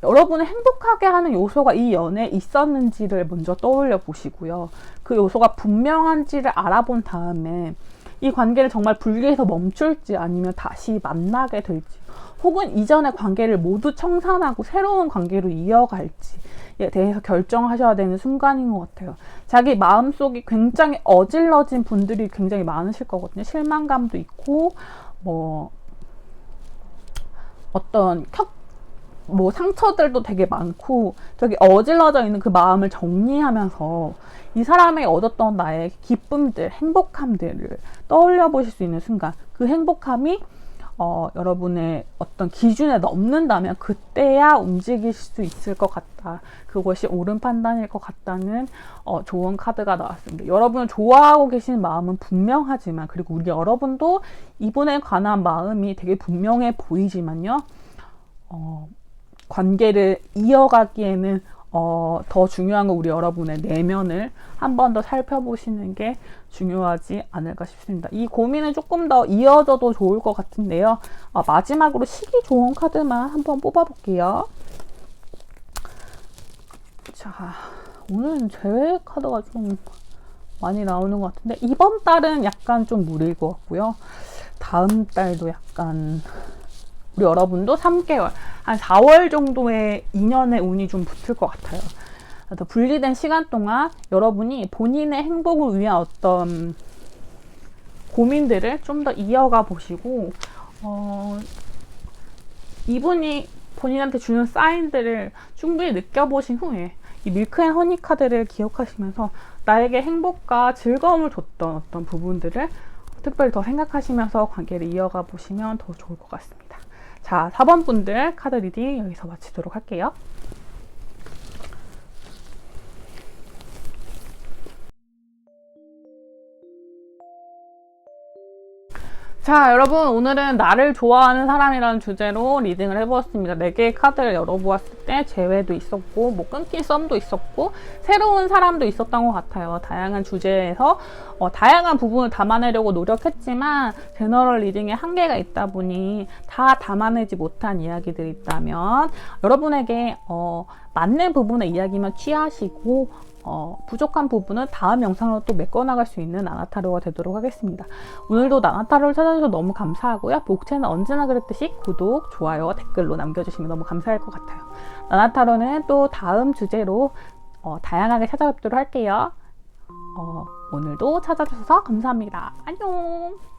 여러분을 행복하게 하는 요소가 이 연애에 있었는지를 먼저 떠올려 보시고요. 그 요소가 분명한지를 알아본 다음에 이 관계를 정말 분리해서 멈출지 아니면 다시 만나게 될지 혹은 이전의 관계를 모두 청산하고 새로운 관계로 이어갈지에 대해서 결정하셔야 되는 순간인 것 같아요. 자기 마음속이 굉장히 어질러진 분들이 굉장히 많으실 거거든요. 실망감도 있고 어떤 상처들도 되게 많고 저기 어질러져 있는 그 마음을 정리하면서 이 사람이 얻었던 나의 기쁨들, 행복함들을 떠올려 보실 수 있는 순간 그 행복함이 여러분의 어떤 기준에 넘는다면 그때야 움직이실 수 있을 것 같다. 그것이 옳은 판단일 것 같다는 좋은 카드가 나왔습니다. 여러분을 좋아하고 계신 마음은 분명하지만 그리고 우리 여러분도 이분에 관한 마음이 되게 분명해 보이지만요. 관계를 이어가기에는 더 중요한 건 우리 여러분의 내면을 한 번 더 살펴보시는 게 중요하지 않을까 싶습니다. 이 고민은 조금 더 이어져도 좋을 것 같은데요. 마지막으로 시기 좋은 카드만 한번 뽑아볼게요. 자, 오늘은 제외 카드가 좀 많이 나오는 것 같은데 이번 달은 약간 좀 무리일 것 같고요. 다음 달도 약간 우리 여러분도 3개월, 한 4월 정도의 인연의 운이 좀 붙을 것 같아요. 그래서 분리된 시간 동안 여러분이 본인의 행복을 위한 어떤 고민들을 좀 더 이어가 보시고 이분이 본인한테 주는 사인들을 충분히 느껴보신 후에 이 밀크 앤 허니 카드를 기억하시면서 나에게 행복과 즐거움을 줬던 어떤 부분들을 특별히 더 생각하시면서 관계를 이어가 보시면 더 좋을 것 같습니다. 자, 4번 분들 카드 리딩 여기서 마치도록 할게요. 자, 여러분 오늘은 나를 좋아하는 사람이라는 주제로 리딩을 해보았습니다. 4개의 카드를 열어보았을 때 재회도 있었고 끊긴 썸도 있었고 새로운 사람도 있었던 것 같아요. 다양한 주제에서 다양한 부분을 담아내려고 노력했지만 제너럴 리딩에 한계가 있다 보니 다 담아내지 못한 이야기들이 있다면 여러분에게 맞는 부분의 이야기만 취하시고 부족한 부분은 다음 영상으로 또 메꿔나갈 수 있는 나나타로가 되도록 하겠습니다. 오늘도 나나타로를 찾아주셔서 너무 감사하고요. 복채는 언제나 그랬듯이 구독, 좋아요, 댓글로 남겨주시면 너무 감사할 것 같아요. 나나타로는 또 다음 주제로 다양하게 찾아뵙도록 할게요. 오늘도 찾아주셔서 감사합니다. 안녕.